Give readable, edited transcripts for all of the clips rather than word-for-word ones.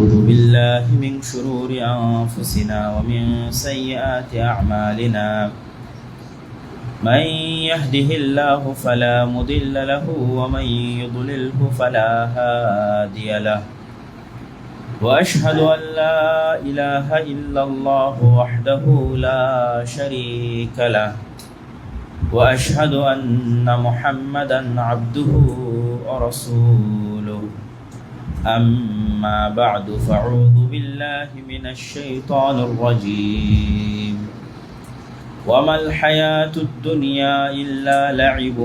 أعوذ بالله من شرور أنفسنا ومن سيئات أعمالنا من يهده الله فلا مضل له ومن يضلله فلا هادي له وأشهد أن لا إله إلا الله وحده لا شريك له وأشهد أن محمدا عبده ورسوله أما بعد فأعوذ بالله من الشيطان الرجيم وما الحياة الدنيا إلا لعب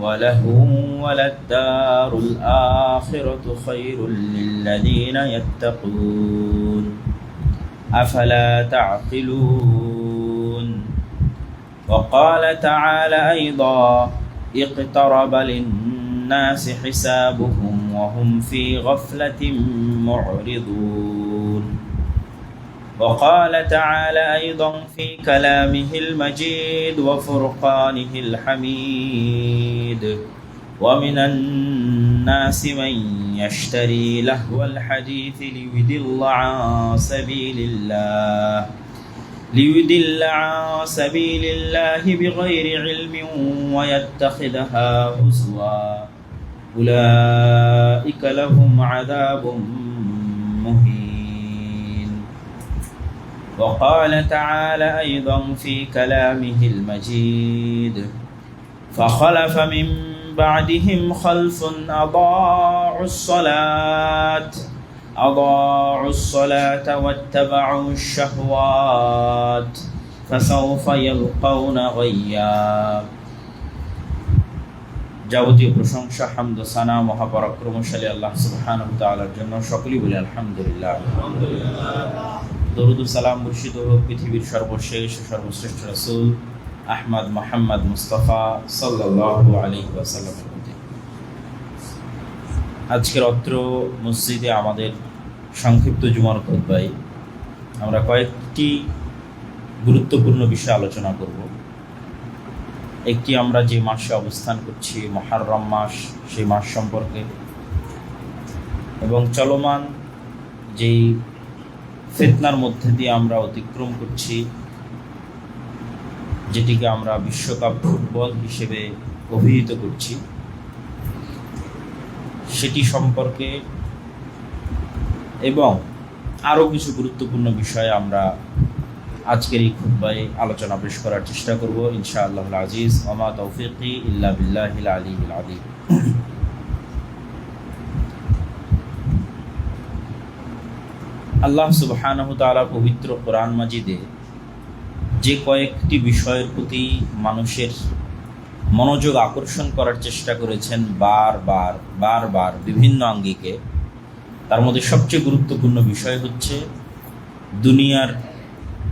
ولهو وللدار الآخرة خير للذين يتقون أفلا تعقلون وقال تعالى أيضا اقترب للناس حسابهم وهم في غفلة معرضون وقال تعالى أيضا في كلامه المجيد وفرقانه الحميد ومن الناس من يشتري لهو الحديث ليضل عن سبيل الله بغير علم ويتخذها هزوا أولئك لهم عذاب مهين وقال تعالى أيضا في كلامه المجيد فخلف من بعدهم خلف أضاعوا الصلاة واتبعوا الشهوات فسوف يلقون غيا যাবতীয় প্রশংসা হামদ সানা মহাপরাক্রমশালী আল্লাহ সুবহানাহু ওয়া তাআলার জন্য, সকলেই বলি আলহামদুলিল্লাহ। দরুদ ও সালাম বর্ষিত হোক পৃথিবীর সর্বশেষ সর্বশ্রেষ্ঠ রাসূল আহমদ মুহাম্মদ মুস্তাফা সাল্লাল্লাহু আলাইহি ওয়াসাল্লামের প্রতি। আজকের অত্র মসজিদে আমাদের সংক্ষিপ্ত জুমার খুতবায় আমরা কয়েকটি গুরুত্বপূর্ণ বিষয় আলোচনা করব। একটি, আমরা যে মাসে অবস্থান করছি মুহররম মাস, সেই মাস সম্পর্কে, এবং চলমান যেই ফিতনার মধ্যে দিয়ে আমরা অতিক্রম করছি, যেটিকে আমরা বিশ্বকাপ ফুটবল হিসেবে অভিহিত করছি, সেটি সম্পর্কে এবং আরও কিছু গুরুত্বপূর্ণ বিষয়ে আমরা আজকের এই খুতবায় আলোচনা পেশ করার চেষ্টা করব ইনশাআল্লাহুল আজিজ। ওয়া তাওফীকি ইল্লা বিল্লাহিল আলিয়্যিল আযীম। আল্লাহ সুবহানাহু ওয়া তাআলা পবিত্র কোরআন মাজিদে যে কয়েকটি বিষয়ের প্রতি মানুষের মনোযোগ আকর্ষণ করার চেষ্টা করেছেন বারবার বিভিন্ন আঙ্গিকে, তার মধ্যে সবচেয়ে গুরুত্বপূর্ণ বিষয় হচ্ছে দুনিয়ার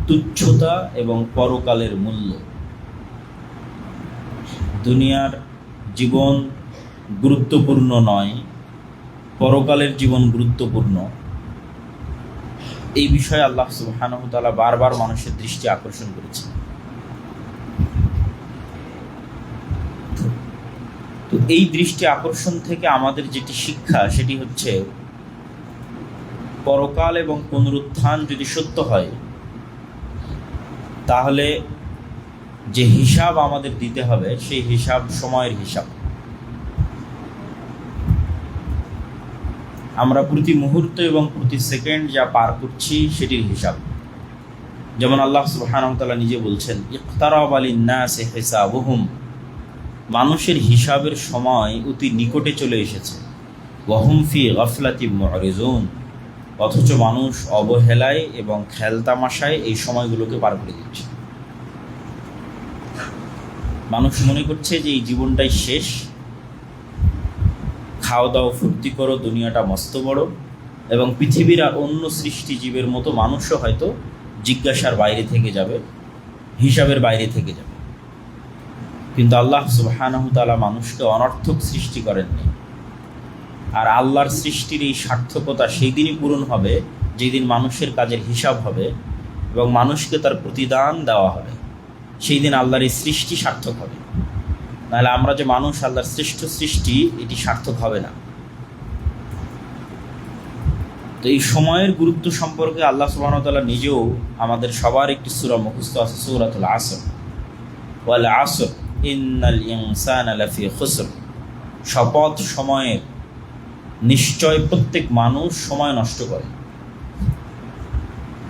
তুচ্ছতা এবং পরকালের মূল্য। দুনিয়ার জীবন গুরুত্বপূর্ণ নয়, পরকালের জীবন গুরুত্বপূর্ণ। এই বিষয়ে আল্লাহ সুবহানাহু ওয়া তাআলা বারবার মানুষের দৃষ্টি আকর্ষণ করেছেন। তো এই দৃষ্টি আকর্ষণ থেকে আমাদের যেটি শিক্ষা, সেটি হচ্ছে পরকাল এবং পুনরুত্থান যদি সত্য হয়, তাহলে যে হিসাব আমাদের দিতে হবে সেই হিসাব সময়ের হিসাব। আমরা প্রতি মুহূর্ত এবং প্রতি সেকেন্ড যা পার করছি সেটির হিসাব। যেমন আল্লাহ সুবহানাহু ওয়া তাআলা নিজে বলছেন, ইকতারাবা লিন-নাসি হিসাবুহুম, মানুষের হিসাবের সময় অতি নিকটে চলে এসেছে। ওয়া হুম ফি গাফলাতিন মু'রিজুন, অথচ মানুষ অবহেলায় এবং খেলতামাশায় এই সময়গুলোকে পার করে দিচ্ছে। মানুষ মনে করছে যে এই জীবনটাই শেষ, খাওয়া দাওয়া ফুর্তি করো, দুনিয়াটা মস্ত বড়, এবং পৃথিবীর আর অন্য সৃষ্টি জীবের মতো মানুষও হয়তো জিজ্ঞাসার বাইরে থেকে যাবে, হিসাবের বাইরে থেকে যাবে। কিন্তু আল্লাহ সুবহানাহু ওয়া তাআলা মানুষকে অনর্থক সৃষ্টি করেননি। আর আল্লাহর সৃষ্টির এই সার্থকতা সেই দিনই পূরণ হবে যেদিন মানুষের কাজের হিসাব হবে এবং মানুষকে তার প্রতিদান দেওয়া হবে। সেই দিন আল্লাহর এই সৃষ্টি সার্থক হবে। নাহলে আমরা যে মানুষ, আল্লাহর শ্রেষ্ঠ সৃষ্টি, এটি সার্থক হবে না। তো এই সময়ের গুরুত্ব সম্পর্কে আল্লাহ সুবহানাহু ওয়া তাআলা নিজেও আমাদের সবার একটি সূরা মুখস্থ আছে, সূরাতুল আসর। ওয়াল আসর ইন্নাল ইনসানা লাফি খুসর। শপথ সময়ের, নিশ্চয় প্রত্যেক মানুষ সময় নষ্ট করে।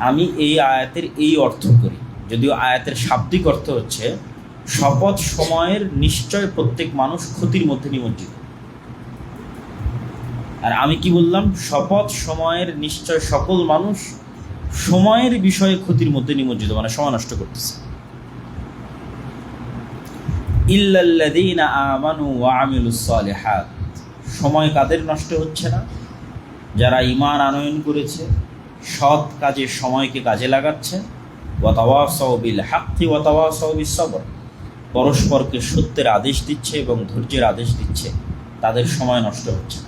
আমি এই আয়াতের এই অর্থ করি, যদিও আয়াতের শাব্দিক অর্থ হচ্ছে শপথ সময়ের, নিশ্চয় প্রত্যেক মানুষ ক্ষতির মধ্যে নিমজ্জিত। আর আমি কি বললাম? শপথ সময়ের, নিশ্চয় সকল মানুষ সময়ের বিষয়ে ক্ষতির মধ্যে নিমজ্জিত, মানে সময় নষ্ট করতেছে। ইল্লাল্লাযীনা আমানু ওয়া আমিলুস সালিহাত। সময় কাদের নষ্ট হচ্ছে না? যারা ঈমান আনয়ন করেছে, সৎ কাজে সময়কে কাজে লাগাচ্ছে। ওয়া তাওয়াসাউ বিল হাক্কি ওয়া তাওয়াসাউ বিস সবর। পরস্পরকে সত্যের আদেশ দিচ্ছে এবং ধৈর্যের আদেশ দিচ্ছে, তাদের সময় নষ্ট হচ্ছে।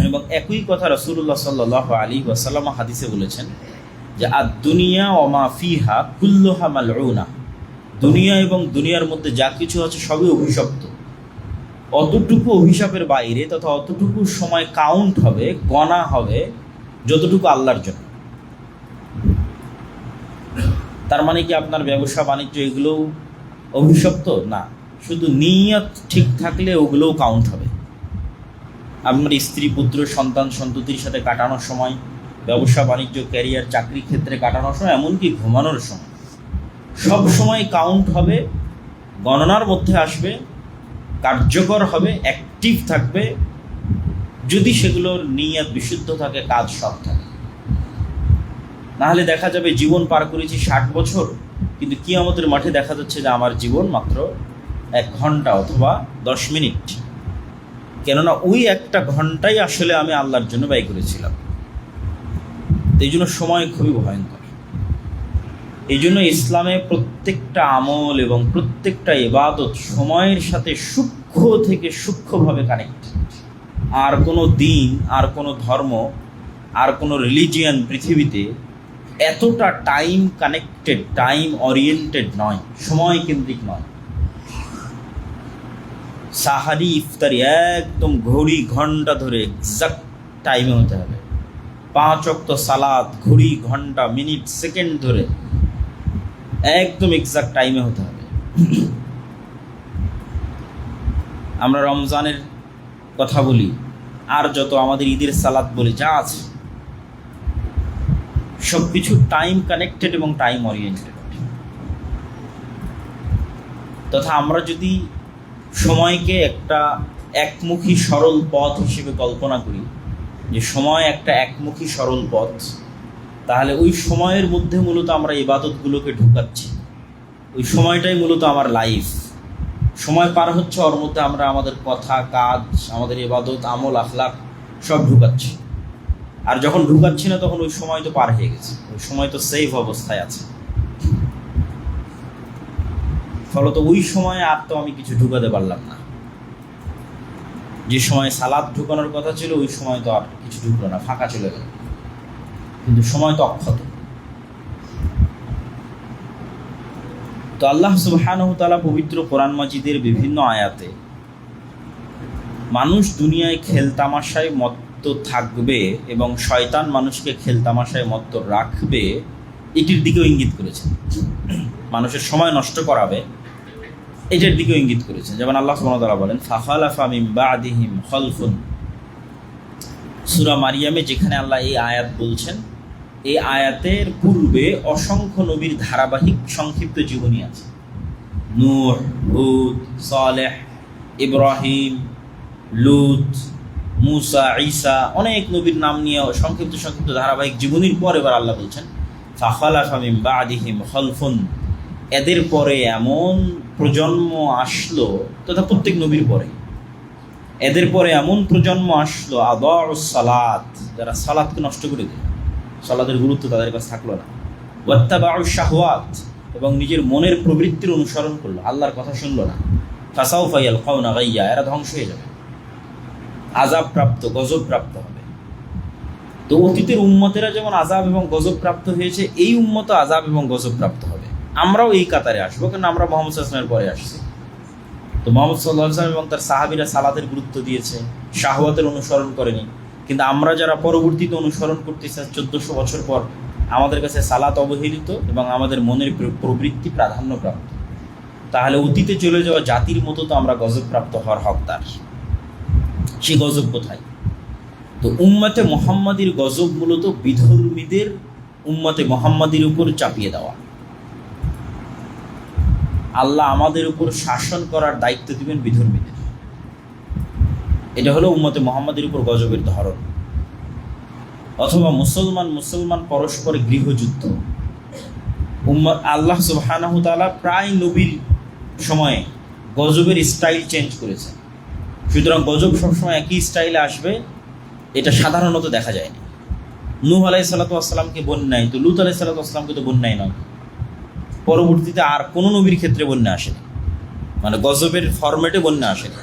এবং একই কথা রাসূলুল্লাহ সাল্লাল্লাহু আলাইহি ওয়াসাল্লাম হাদিসে বলেছেন যে আদ-দুনিয়া ওয়া মা ফিহা কুল্লুহা মালউনা। দুনিয়া এবং দুনিয়ার মধ্যে যা কিছু আছে সবই অভিশপ্ত। অতটুকু অভিশাপের বাইরে তথা অতটুকু সময় কাউন্ট হবে, গণা হবে যতটুকু আল্লাহর জন্য। তার মানে কি আপনার ব্যবসা বাণিজ্য এগুলোও অভিশপ্ত? না, শুধু নিয়ত ঠিক থাকলে ওগুলোও কাউন্ট হবে। আপনার স্ত্রী, পুত্র, সন্তান, সন্ততির সাথে কাটানোর সময়, ব্যবসা বাণিজ্য, ক্যারিয়ার, চাকরি ক্ষেত্রে কাটানোর সময়, এমনকি ঘুমানোর সময়, সব সময় কাউন্ট হবে, গণনার মধ্যে আসবে, কার্যকর হবে, অ্যাক্টিভ থাকবে, যদি সেগুলোর নিয়ত বিশুদ্ধ থাকে, কাজ সৎ থাকে। নাহলে দেখা যাবে জীবন পার করেছি 60 বছর, কিন্তু কিয়ামতের মাঠে দেখা যাচ্ছে যে আমার জীবন মাত্র 1 ঘন্টা অথবা 10 মিনিট। কেননা ওই একটা ঘন্টাই আসলে আমি আল্লাহর জন্য ব্যয় করেছিলাম। এই জন্য সময় খুবই ভয়ঙ্কর। এই জন্য ইসলামে প্রত্যেকটা আমল এবং প্রত্যেকটা ইবাদত সময়ের সাথে সূক্ষ্ম থেকে সূক্ষ্মভাবে কানেক্টেড। আর কোনো দিন, আর কোনো ধর্ম, আর কোনো রিলিজিয়ান পৃথিবীতে এতটা টাইম কানেক্টেড, টাইম ওরিয়েন্টেড নয়, সময় কেন্দ্রিক নয়। সাহারি, ইফতারি একদম ঘড়ি ঘন্টা ধরে এক্সাক্ট টাইমে হতে হবে। 5 ওয়াক্ত সালাত ঘড়ি ঘন্টা মিনিট সেকেন্ড ধরে একদম এক্সাক্ট টাইমে হতে হবে। আমরা রমজানের কথা বলি, আর যত আমাদের ঈদের সালাত বলি, যা আছে সব কিছু টাইম কানেক্টেড এবং টাইম ওরিয়েন্টেড। তথা আমরা যদি সময়কে একটা একমুখী সরল পথ হিসেবে কল্পনা করি, যে সময় একটা একমুখী সরল পথ, তাহলে ওই সময়ের মধ্যে মূলত আমরা ইবাদতগুলোকে ঢুকাচ্ছি। ওই সময়টাই মূলত আমার লাইফ। সময় পার হচ্ছে, ওর মধ্যে আমরা আমাদের কথা, কাজ, আমাদের ইবাদত, আমল, আখলাক সব ঢুকাচ্ছি। আর যখন ঢুকাচ্ছি না, তখন ওই সময় তো পার হয়ে গেছে, ওই সময় তো সেফ অবস্থায় আছে। ফলত ওই সময় আর তো আমি কিছু ঢুকাতে পারলাম না। যে সময় সালাত ঢুকানোর কথা ছিল, ওই সময় তো আর কিছু ঢুকলো না, ফাঁকা চলে গেল। কিন্তু সময় তো অক্ষত। তো আল্লাহ সুবহানাহু ওয়া তাআলা পবিত্র কোরআন মাজিদের বিভিন্ন আয়াতে মানুষ দুনিয়ায় খেলতামাশায় মত্ত থাকবে এবং শয়তান মানুষকে খেলতামাশায় মত্ত রাখবে, এটির দিকেও ইঙ্গিত করেছেন। মানুষের সময় নষ্ট করাবে, এটার দিকেও ইঙ্গিত করেছেন। যেমন আল্লাহ সুবহানাহু ওয়া তাআলা বলেন, ফাখালাফা মিন বা'দিহিম খালফুন। সূরা মারিয়ামে যেখানে আল্লাহ এই আয়াত বলছেন, এই আয়াতের পূর্বে অসংখ্য নবীর ধারাবাহিক সংক্ষিপ্ত জীবনী আছে। নূহ, হুদ, সালেহ, ইব্রাহিম, লূত, মুসা, ঈসা, অনেক নবীর নাম নিয়ে সংক্ষিপ্ত সংক্ষিপ্ত ধারাবাহিক জীবনীর পর এবার আল্লাহ বলছেন, ফাখালাফা মিন বা'দিহিম খালফুন। এদের পরে এমন প্রজন্ম আসলো, তথা প্রত্যেক নবীর পরে এদের পরে এমন প্রজন্ম আসলো, আদাউস সালাত, যারা সালাতকে নষ্ট করে দিল, সালাতের গুরুত্ব তাদের কাছে থাকলো না। ওয়াত্তাবাউশ শাহওয়াত, এবং নিজের মনের প্রবৃত্তির অনুসরণ করলো, আল্লাহর কথা শুনলো না। ফাসাউফা ইয়ালকাউনা গাইয়া, এরা ধ্বংস হয়ে যাবে, আযাব প্রাপ্ত, গজব প্রাপ্ত হবে। তো অতীতের উম্মতেরা যেমন আযাব এবং গজব প্রাপ্ত হয়েছে, এই উম্মত আযাব এবং গজব প্রাপ্ত হবে। আমরাও এই কাতারে আসবো, কারণ আমরা মুহাম্মদ সাল্লাল্লাহু আলাইহি ওয়াসাল্লামের পরে আসছি। তো মুহাম্মদ সাল্লাল্লাহু আলাইহি ওয়াসাল্লাম এবং তার সাহাবীরা সালাতের গুরুত্ব দিয়েছে, শাহওয়াতের অনুসরণ করেনি। কিন্তু আমরা যারা পরবর্তীতে অনুসরণ করতেছি 1400 বছর পর, আমাদের কাছে সালাত অবহেলিত এবং আমাদের মনের প্রবৃত্তি প্রাধান্যপ্রাপ্ত, তাহলে অতীতে চলে যাওয়া জাতির মতো তো আমরা গজবপ্রাপ্ত হওয়ার হকদার। সে গজব কোথায়? তো উম্মতে মুহাম্মাদির গজব মূলত বিধর্মীদের উম্মতে মুহাম্মাদির উপর চাপিয়ে দেওয়া। আল্লাহ আমাদের উপর শাসন করার দায়িত্ব দিবেন বিধর্মীদের। এটা হলো উম্মতে মুহাম্মাদির উপর গজবের ধরন। অথবা মুসলমান পরস্পরে গৃহযুদ্ধ। আল্লাহ সুবহানাহু তাআলা প্রায় নবীর সময়ে গজবের স্টাইল চেঞ্জ করেছেন। সুতরাং গজব সবসময় একই স্টাইলে আসবে এটা সাধারণত দেখা যায়নি। নূহ আলাইহিস সালাতু ওয়াস সালামকে বন্যায়, তো লূত আলাইহিস সালাতু ওয়াস সালামকে তো বন্যায় নয়। পরবর্তীতে আর কোনো নবীর ক্ষেত্রে বন্যা আসেনি, মানে গজবের ফরম্যাটে বন্যা আসেনি।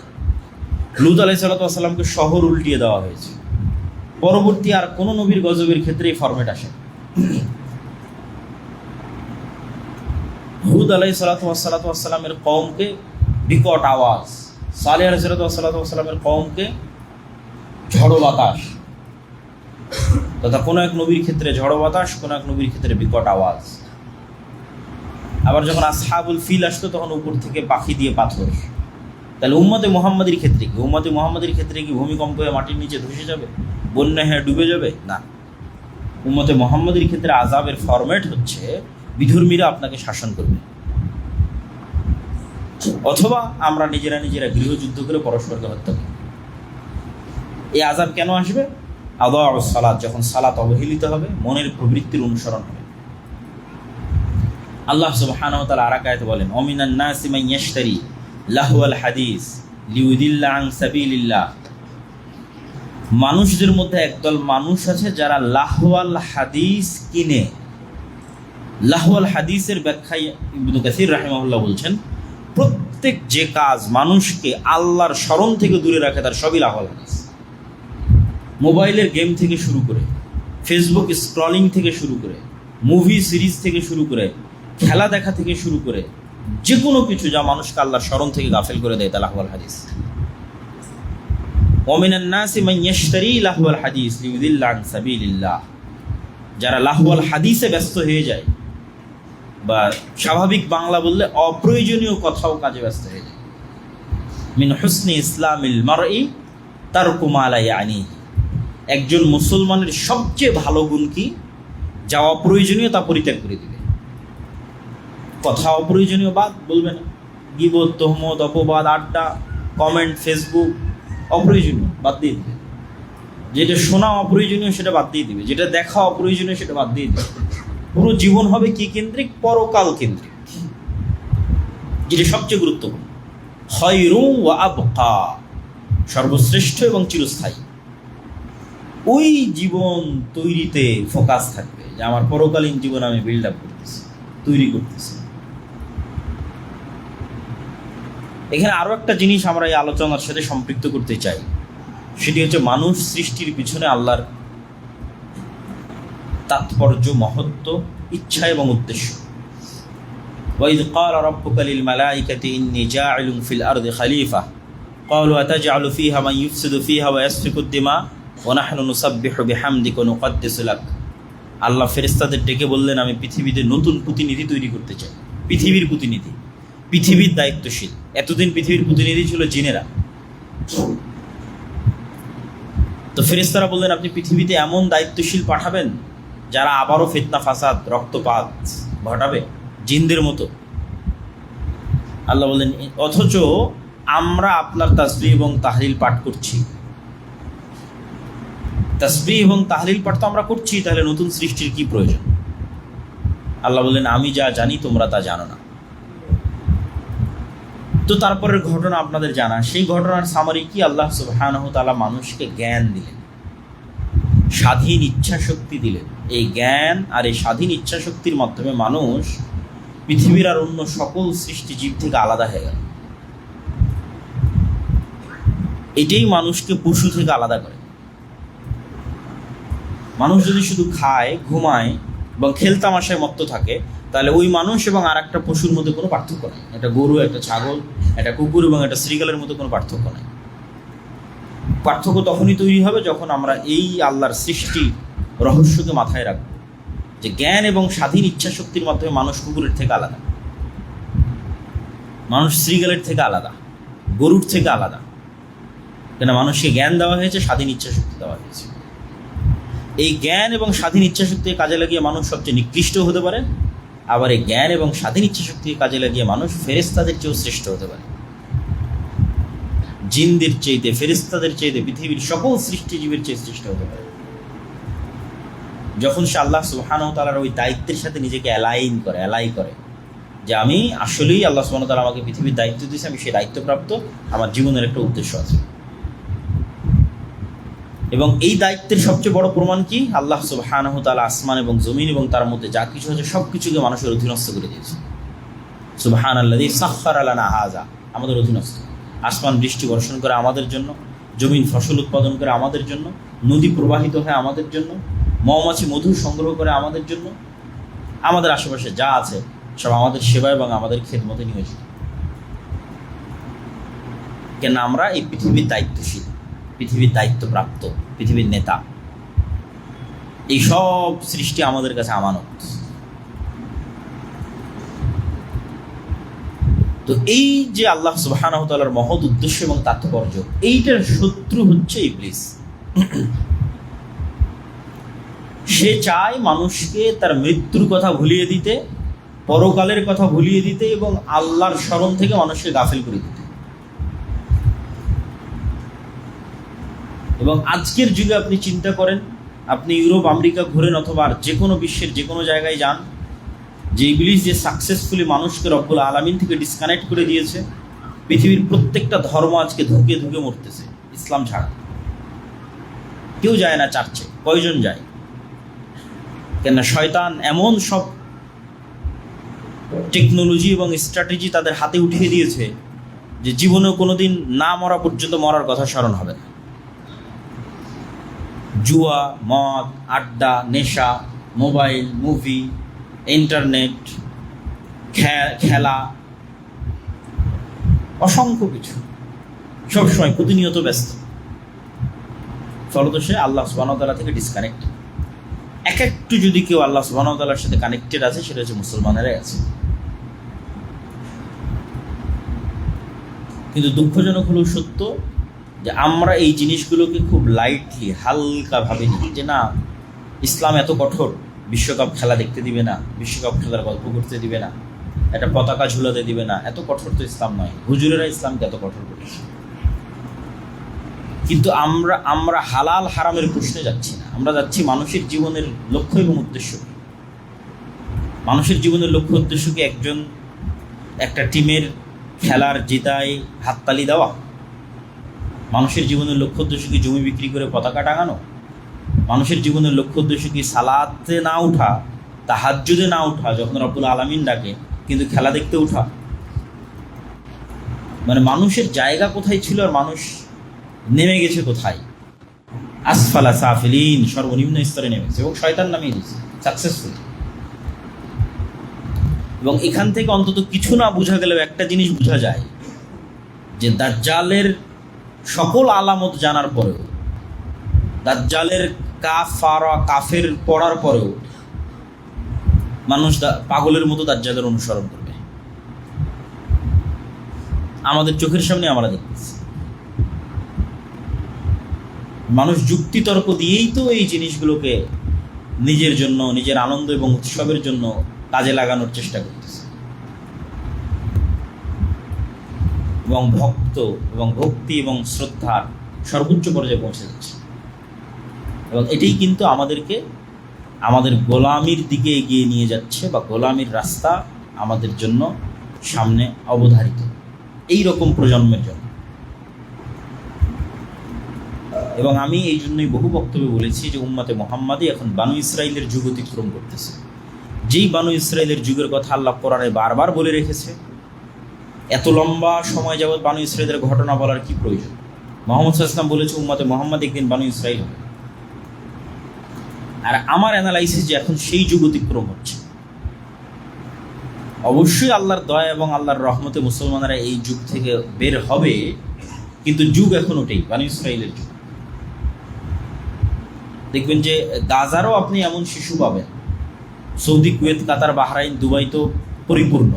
লূত আলাইহিস সালাতু ওয়াস সালামকে শহর উল্টিয়ে দেওয়া হয়েছে। পরবর্তী আর কোনো নবীর গজবের ক্ষেত্রে এই ফরম্যাট আসে। হুদ আলাইহিস সালাতু ওয়াস সালামের কওমকে বিকট আওয়াজ, সালেহ আলাইহিস সালাতু ওয়াস সালামের কওমকে ঝড়ো বাতাস, তথা কোনো এক নবীর ক্ষেত্রে ঝড়ো বাতাস, কোনো এক নবীর ক্ষেত্রে বিকট আওয়াজ। আবার যখন আসহাবুল ফিল আসতো তখন উপর থেকে পাখি দিয়ে পাথর। তাহলে উম্মতে মুহাম্মাদির ক্ষেত্রে কি? উম্মতে মুহাম্মাদির ক্ষেত্রে কি ভূমিকম্প হয়ে মাটির নিচে ধসে যাবে, বন্যা হয়ে ডুবে যাবে? না। উম্মতে মুহাম্মাদির ক্ষেত্রে আযাবের ফরম্যাট হচ্ছে বিধর্মীরা আপনাকে শাসন করবে, অথবা আমরা নিজেরা গৃহযুদ্ধ করে পরস্পরকে হত্যা করি। এই আযাব কেন আসবে? আদাউস সালাত, যখন সালাত অবহেলিত হবে, মনের প্রবৃত্তির অনুসরণ হবে। আল্লাহ সুবহানাহু ওয়া তাআলা আরেক আয়াতে বলেন, ওমিনান নাসি মান ইয়াশতারি লাহওয়াল হাদিস লিউদিল্লা আন সাবিলিল্লাহ। মানুষদের মধ্যে একদল মানুষ আছে যারা লাহওয়াল হাদিস কিনে। লাহওয়াল হাদিসের ব্যাখ্যায় ইবনে কাসির রাহিমাহুল্লাহ বলছেন, প্রত্যেক যে কাজ মানুষকে আল্লাহর স্মরণ থেকে দূরে রাখে তার সবই লাহওয়াল হাদিস। মোবাইলের গেম থেকে শুরু করে, ফেসবুক স্ক্রলিং থেকে শুরু করে, মুভি সিরিজ থেকে শুরু করে, খেলা দেখা থেকে শুরু করে, যে কোনো কিছু যা মানুষকে আল্লাহর স্মরণ থেকে গাফেল করে দেয় তা লাহওয়াল হাদিস। ওমিনান নাসি মান ইয়াশতারি লাহওয়াল হাদিস লিউদিল্লা আন সাবিলিল্লাহ। যারা লাহওয়াল হাদিসে ব্যস্ত হয়ে যায়, বা স্বাভাবিক বাংলা বললে অপ্রয়োজনীয় কথাও কাজে ব্যস্ত হয়ে যায়। মিন হুসনি ইসলামিল মারই তারকু মা লা ইয়ানি। একজন মুসলমানের সবচেয়ে ভালো গুণ কি? যা অপ্রয়োজনীয় তা পরিত্যাগ করে দিবে। কথা অপ্রয়োজনীয় বাদ বলবে না, গীবত, তোহমত, অপবাদ, আড্ডা, কমেন্ট, ফেসবুক অপ্রয়োজনীয় বাদ দিয়ে দিবে। যেটা শোনা অপ্রয়োজনীয় সেটা বাদ দিয়ে দিবে, যেটা দেখা অপ্রয়োজনীয় সেটা বাদ দিয়ে দিবে। পুরো জীবন হবে কি কেন্দ্রিক? পরকাল কেন্দ্রিক, যেটা সবচেয়ে গুরুত্বপূর্ণ। খায়রুন ওয়া আবকা, সর্বশ্রেষ্ঠ এবং চিরস্থায়ী। ওই জীবন তৈরিতে ফোকাস থাকবে যে আমার পরকালীন জীবন আমি বিল্ড আপ করতেছি, তৈরি করতেছি। এখানে আরো একটা জিনিস আমরা এই আলোচনার সাথে সম্পৃক্ত করতে চাই, সেটি হচ্ছে মানুষ সৃষ্টির পিছনে আল্লাহর তাৎপর্য, মহত্ব, ইচ্ছা এবং উদ্দেশ্য। ওয়াইদ ক্বালা রাব্বুকা লিল মালাইকাতি ইন্নী জাইলুন ফিল আরদি খলিফা ক্বালু আতাজআলু ফীহা মান ইউফসিদু ফীহা ওয়া ইয়াসফিকুদ দিমা ওয়া নাহনু নুসাব্বিহু বিহামদিকা ওয়া নুকদ্দিসু লাক। আল্লাহ ফেরেশতাদের ডেকে বললেন, আমি পৃথিবীতে নতুন প্রতিনিধি তৈরি করতে চাই। পৃথিবীর প্রতিনিধি, পৃথিবীর দায়িত্বশীল। এতদিন পৃথিবীর প্রতিনিধি ছিল জিনেরা। তো ফেরেশতারা বললেন, আপনি পৃথিবীতে এমন দায়িত্বশীল পাঠাবেন যারা আবারও ফিতনা, ফাসাদ, রক্তপাত ঘটাবে জিনদের মতো। আল্লাহ বললেন, অথচ আমরা আপনার তাসবিহ এবং তাহলিল পাঠ করছি। তাসবিহ এবং তাহলিল পাঠ তো আমরা করছি, তাহলে নতুন সৃষ্টির কি প্রয়োজন? আল্লাহ বললেন, আমি যা জানি তোমরা তা জানো না। তো তারপরের ঘটনা আপনাদের জানা। সেই ঘটনার সামারি কি? আল্লাহ সুবহানাহু তাআলা মানুষকে জ্ঞান দিলেন, স্বাধীন ইচ্ছা শক্তি দিলেন। এই জ্ঞান আর এই স্বাধীন ইচ্ছা শক্তির মাধ্যমে মানুষ পৃথিবীর আর অন্য সকল সৃষ্টি জীব থেকে আলাদা হয়ে গেল। এটাই মানুষকে পশু থেকে আলাদা করে। মানুষ যদি শুধু খায়, ঘুমায় এবং খেলতামাশায় মত্ত থাকে, তাহলে ওই মানুষ এবং আর একটা পশুর মধ্যে কোনো পার্থক্য নেই। একটা গরু, একটা ছাগল, একটা কুকুর এবং একটা শ্রীগালের মধ্যে কোনো পার্থক্য নেই। পার্থক্য তখনই তৈরি হবে যখন আমরা এই আল্লাহর সৃষ্টি রহস্যকে মাথায় রাখব, যে জ্ঞান এবং স্বাধীন ইচ্ছা শক্তির মাধ্যমে মানুষ কুকুরের থেকে আলাদা, মানুষ শ্রীগালের থেকে আলাদা, গরুর থেকে আলাদা। কেন? মানুষকে জ্ঞান দেওয়া হয়েছে, স্বাধীন ইচ্ছা শক্তি দেওয়া হয়েছে। এই জ্ঞান এবং স্বাধীন ইচ্ছা শক্তিকে কাজে লাগিয়ে মানুষ সবচেয়ে নিকৃষ্ট হতে পারে, আবার এই জ্ঞান এবং স্বাধীন ইচ্ছা শক্তিকে কাজে লাগিয়ে মানুষ ফেরেশতাদের চেয়েও শ্রেষ্ঠ হতে পারে। জিনদের চাইতে, ফেরেশতাদের চাইতে, পৃথিবীর সকল সৃষ্টিজীবীর চেয়ে শ্রেষ্ঠ হতে পারে যখন সে আল্লাহ সুবহানাহু ওয়া তাআলার ওই দায়িত্বের সাথে নিজেকে অ্যালাই করে যে আমি আসলেই আল্লাহ সুবহানাহু ওয়া তাআলা আমাকে পৃথিবীর দায়িত্ব দিয়েছে, আমি সেই দায়িত্বপ্রাপ্ত, আমার জীবনের একটা উদ্দেশ্য আছে। এবং এই দায়িত্বের সবচেয়ে বড় প্রমাণ কি? আল্লাহ সুবহানাহু ওয়া তাআলা আসমান এবং জমিন এবং তার মধ্যে যা কিছু আছে সব কিছুকে মানুষের অধীনস্থ করে দিয়েছে। সুবহানাল্লাযী সাখখারা লানা হাযা, আমাদের অধীনস্থ। আসমান বৃষ্টি বর্ষণ করে আমাদের জন্য, জমিন ফসল উৎপাদন করে আমাদের জন্য, নদী প্রবাহিত হয় আমাদের জন্য, মৌমাছি মধু সংগ্রহ করে আমাদের জন্য, আমাদের আশেপাশে যা আছে সব আমাদের সেবা এবং আমাদের খেদমতে নিয়োজিত। কেন? আমরা এই পৃথিবীর দায়িত্বশীল, পৃথিবীর দায়িত্বপ্রাপ্ত, পৃথিবীর নেতা। এই সব সৃষ্টি আমাদের কাছে আমানত। তো এই যে আল্লাহ সুবহানাহু ওয়া তাআলার মহৎ উদ্দেশ্য এবং তাৎপর্য, এইটার শত্রু হচ্ছে ইবলিস। সে চায় মানুষকে তার মৃত্যুর কথা ভুলিয়ে দিতে, পরকালের কথা ভুলিয়ে দিতে এবং আল্লাহর স্মরণ থেকে মানুষকে গাফিল করে দিতে। এবং আজকের যুগে আপনি চিন্তা করেন, আপনি ইউরোপ আমেরিকা ঘুরেন অথবা যে কোনো বিশ্বের যে কোনো জায়গায় যান, যে ইবলিস যে সাকসেসফুলি মানুষকে রব্বুল আলামিন থেকে ডিসকানেক্ট করে দিয়েছে, পৃথিবীর প্রত্যেকটা ধর্ম আজকে ধুকে ধুকে মরতেছে ইসলাম ছাড়া। কেউ যায় না চার্চে, কয়জন যায়? কেন? শয়তান এমন সব টেকনোলজি এবং স্ট্র্যাটেজি তাদের হাতে উঠিয়ে দিয়েছে যে জীবনেও কোনোদিন না মরা পর্যন্ত মরার কথা স্মরণ হবে না। জুয়া, মদ, আড্ডা, নেশা, মোবাইল, মুভি, ইন্টারনেট, খেলা, অসংখ্য কিছু, সবসময় প্রতিনিয়ত ব্যস্ত। ফলত সে আল্লাহ সুবহানাহু ওয়া তাআলা থেকে ডিসকানেক্ট। একটু যদি কেউ আল্লাহ সুবহানাহু ওয়া তাআলার সাথে কানেক্টেড আছে, সেটা হচ্ছে মুসলমানেরাই আছে। কিন্তু দুঃখজনক হলেও সত্য যে আমরা এই জিনিসগুলোকে খুব লাইটলি, হালকাভাবে নিই, যে না, ইসলাম এত কঠোর, বিশ্বকাপ খেলা দেখতে দিবে না, বিশ্বকাপ খেলার গল্প করতে দিবে না, একটা পতাকা ঝুলাতে দিবে না। এত কঠোর তো ইসলাম নয়। হুজুরেরা ইসলামকে এত কঠোর করেছে। কিন্তু আমরা হালাল হারামের প্রশ্নে যাচ্ছি না, আমরা যাচ্ছি মানুষের জীবনের লক্ষ্য এবং উদ্দেশ্য। মানুষের জীবনের লক্ষ্য উদ্দেশ্য কি একটা টিমের খেলার জেতায় হাততালি দেওয়া? মানুষের জীবনের লক্ষ্য উদ্দেশ্য কি জমি বিক্রি করে পতাকা টাঙানো? মানুষের জীবনের লক্ষ্য উদ্দেশ্য কি সালাতে না উঠা, তাহাজ্জুদে না উঠা যখন রব্বুল আলামিন ডাকে, কিন্তু খেলা দেখতে উঠা? মানে মানুষের জায়গা কোথায় ছিল আর মানুষ নেমে গেছে কোথায়? আসফালা সাফিলিন, সর্বনিম্ন স্তরে নেমেছে এবং শয়তান নামিয়ে দিয়েছে সাকসেসফুল। এবং এখান থেকে অন্তত কিছু না বোঝা গেলেও একটা জিনিস বোঝা যায়, যে দাজ্জালের সকল আলামত জানার পরেও, দাজ্জালের কাফের পড়ার পরেও মানুষ পাগলের মতো দাজ্জালের অনুসরণ করবে। আমাদের চোখের সামনে আমরা দেখতেছি। মানুষ যুক্তিতর্ক দিয়েই তো এই জিনিসগুলোকে নিজের জন্য, নিজের আনন্দ এবং উৎসবের জন্য কাজে লাগানোর চেষ্টা করতেছে। এবং ভক্তি এবং শ্রদ্ধার সর্বোচ্চ পর্যায়ে পৌঁছে যাচ্ছে। এবং এটাই কিন্তু আমাদেরকে আমাদের গোলামির দিকে এগিয়ে নিয়ে যাচ্ছে, বা গোলামির রাস্তা আমাদের জন্য সামনে অবধারিত এই রকম প্রজন্মের জন্য। এবং আমি এই জন্যই বহু বক্তব্যে বলেছি যে উম্মতে মুহাম্মাদি এখন বানু ইসরাইলের যুগ অতিক্রম করতেছে। যেই বানু ইসরাইলের যুগের কথা আল্লাহ কোরআনে বারবার বলে রেখেছে, এত লম্বা সময় যাবৎ বানু ইসরাইলের ঘটনা বলার কি প্রয়োজন? মুহাম্মদ সাল্লাল্লাহু আলাইহি ওয়াসাল্লাম বলেছে উম্মতে মুহাম্মাদ একদিন বানু ইসরাইল হবে। আর আমার অ্যানালাইসিস যে এখন সেই যুগ অতিক্রম হচ্ছে। অবশ্যই আল্লাহর দয়া এবং আল্লাহর রহমতে মুসলমানেরা এই যুগ থেকে বের হবে, কিন্তু যুগ এখন ওটাই বানু ইসরাইলের যুগ। দেখবেন যে গাজারও আপনি এমন শিশু পাবেন, সৌদি, কুয়েত, কাতার, বাহরাইন, দুবাই তো পরিপূর্ণ,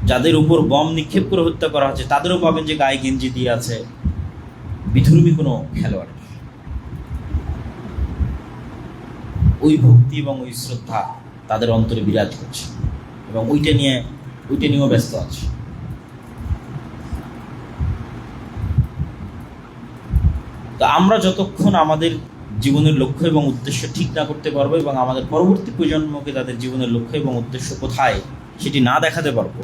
যাদের উপর বম নিক্ষেপ করে হত্যা করা হচ্ছে, তাদেরও পাবেন যে গায়ে গেঞ্জি দিয়ে আছে, বিধর্মী কোনো খেলোয়াড়। ওই ভক্তি এবং ওই শ্রদ্ধা তাদের অন্তরে বিরাজ করছে এবং ওইটা নিয়েও ব্যস্ত আছে। তো আমরা যতক্ষণ আমাদের জীবনের লক্ষ্য এবং উদ্দেশ্য ঠিক না করতে পারবো এবং আমাদের পরবর্তী প্রজন্মকে তাদের জীবনের লক্ষ্য এবং উদ্দেশ্য কোথায় সেটি না দেখাতে পারবো,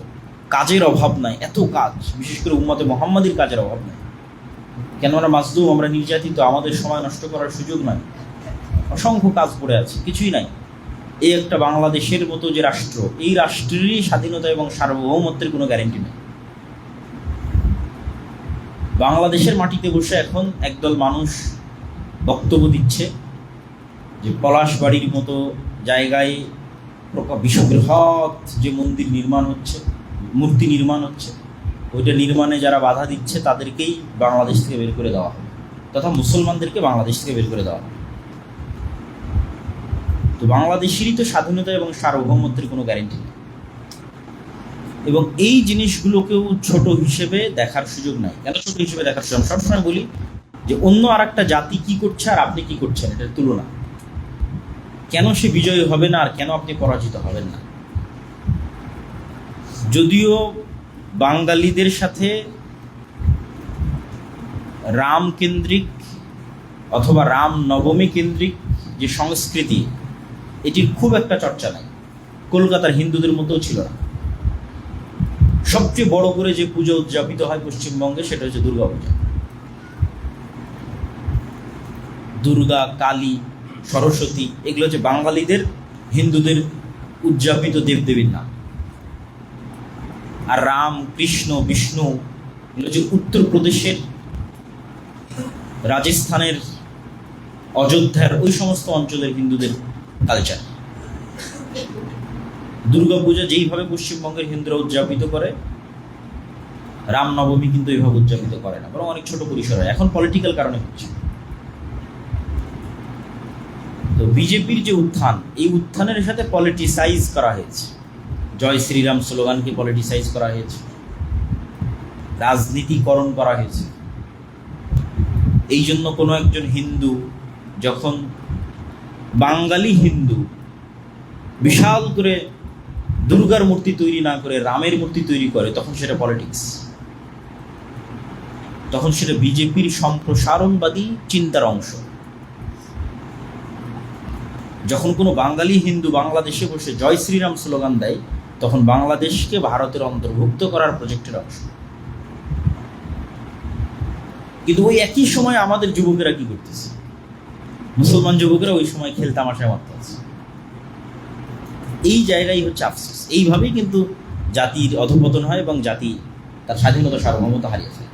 কাজের অভাব নাই, এত কাজ, বিশেষ করে উম্মতে মুহাম্মাদির কাজের অভাব নাই। কেন আমরা মাজলুম, আমরা নির্যাতিত, আমাদের সময় নষ্ট করার সুযোগ নাই, অসংখ্য কাজ পড়ে আছে, কিছুই নাই। এই একটা বাংলাদেশের মতো যে রাষ্ট্র, এই রাষ্ট্রেরই স্বাধীনতা এবং সার্বভৌমত্বের কোনো গ্যারেন্টি নেই। বাংলাদেশের মাটিতে বসে এখন একদল মানুষ বক্তব্য দিচ্ছে যে পলাশবাড়ির মতো জায়গায় বিশ্ববৃহৎ যে মন্দির নির্মাণ হচ্ছে, মূর্তি নির্মাণ হচ্ছে, ওইটা নির্মাণে যারা বাধা দিচ্ছে তাদেরকেই বাংলাদেশ থেকে বের করে দেওয়া হবে, তথা মুসলমানদেরকে বাংলাদেশ থেকে বের করে দেওয়া হবে। তো বাংলাদেশেরই তো স্বাধীনতা এবং সার্বভৌমত্বের কোনো গ্যারেন্টি নেই, এবং এই জিনিসগুলোকেও ছোট হিসেবে দেখার সুযোগ নাই। কেন ছোট হিসেবে দেখার সুযোগ? সবসময় বলি যে অন্য আর একটা জাতি কি করছে আর আপনি কি করছেন, এটার তুলনা। কেন সে বিজয়ী হবে না আর কেন আপনি পরাজিত হবেন না? যদিও বাঙালিদের সাথে রাম কেন্দ্রিক অথবা রাম নবমী কেন্দ্রিক যে সংস্কৃতি, এটির খুব একটা চর্চা নাই, কলকাতার হিন্দুদের মতোও ছিল না। সবচেয়ে বড় করে যে পুজো উদযাপিত হয় পশ্চিমবঙ্গে সেটা হচ্ছে দুর্গা পূজা। দুর্গা, কালী, সরস্বতী, এগুলো হচ্ছে বাঙালিদের, হিন্দুদের উদযাপিত দেবদেবীর নাম। আর রাম, কৃষ্ণ, বিষ্ণু এগুলো হচ্ছে উত্তরপ্রদেশের, রাজস্থানের, অযোধ্যার ওই সমস্ত অঞ্চলের হিন্দুদের কালচার। দুর্গাপূজা যেইভাবে পশ্চিমবঙ্গের হিন্দুরা উদযাপিত করে, রামনবমী কিন্তু এইভাবে উদযাপিত করে না, বরং অনেক ছোট পরিসরে, এখন পলিটিক্যাল কারণে হচ্ছে। তো বিজেপির যে উত্থান, এই উত্থানের সাথে পলিটিসাইজ করা হয়েছে, জয় শ্রীরাম স্লোগানকে পলিটিসাইজ করা হয়েছে, রাজনীতিকরণ করা হয়েছে। এই জন্য কোনো একজন হিন্দু যখন, বাঙালি হিন্দু বিশাল করে দুর্গার মূর্তি তৈরি না করে রামের মূর্তি তৈরি করে, তখন সেটা পলিটিক্স, তখন সেটা বিজেপির সম্প্রসারণবাদী চিন্তার অংশ। যখন কোনো বাঙালি হিন্দু বাংলাদেশে বসে জয় শ্রীরাম স্লোগান দেয়, তখন বাংলাদেশকে ভারতের অন্তর্ভুক্ত করার প্রজেক্টের অংশ। কিন্তু ওই একই সময় আমাদের যুবকেরা কি করতেছে? মুসলমান যুবকেরা ওই সময় খেলতামাশায় মারতে আছে। এই জায়গায় হচ্ছে আফসোস। এইভাবেই কিন্তু জাতির অধঃপতন হয় এবং জাতি তার স্বাধীনতা সার্বভৌমত্ব হারিয়ে ফেলে।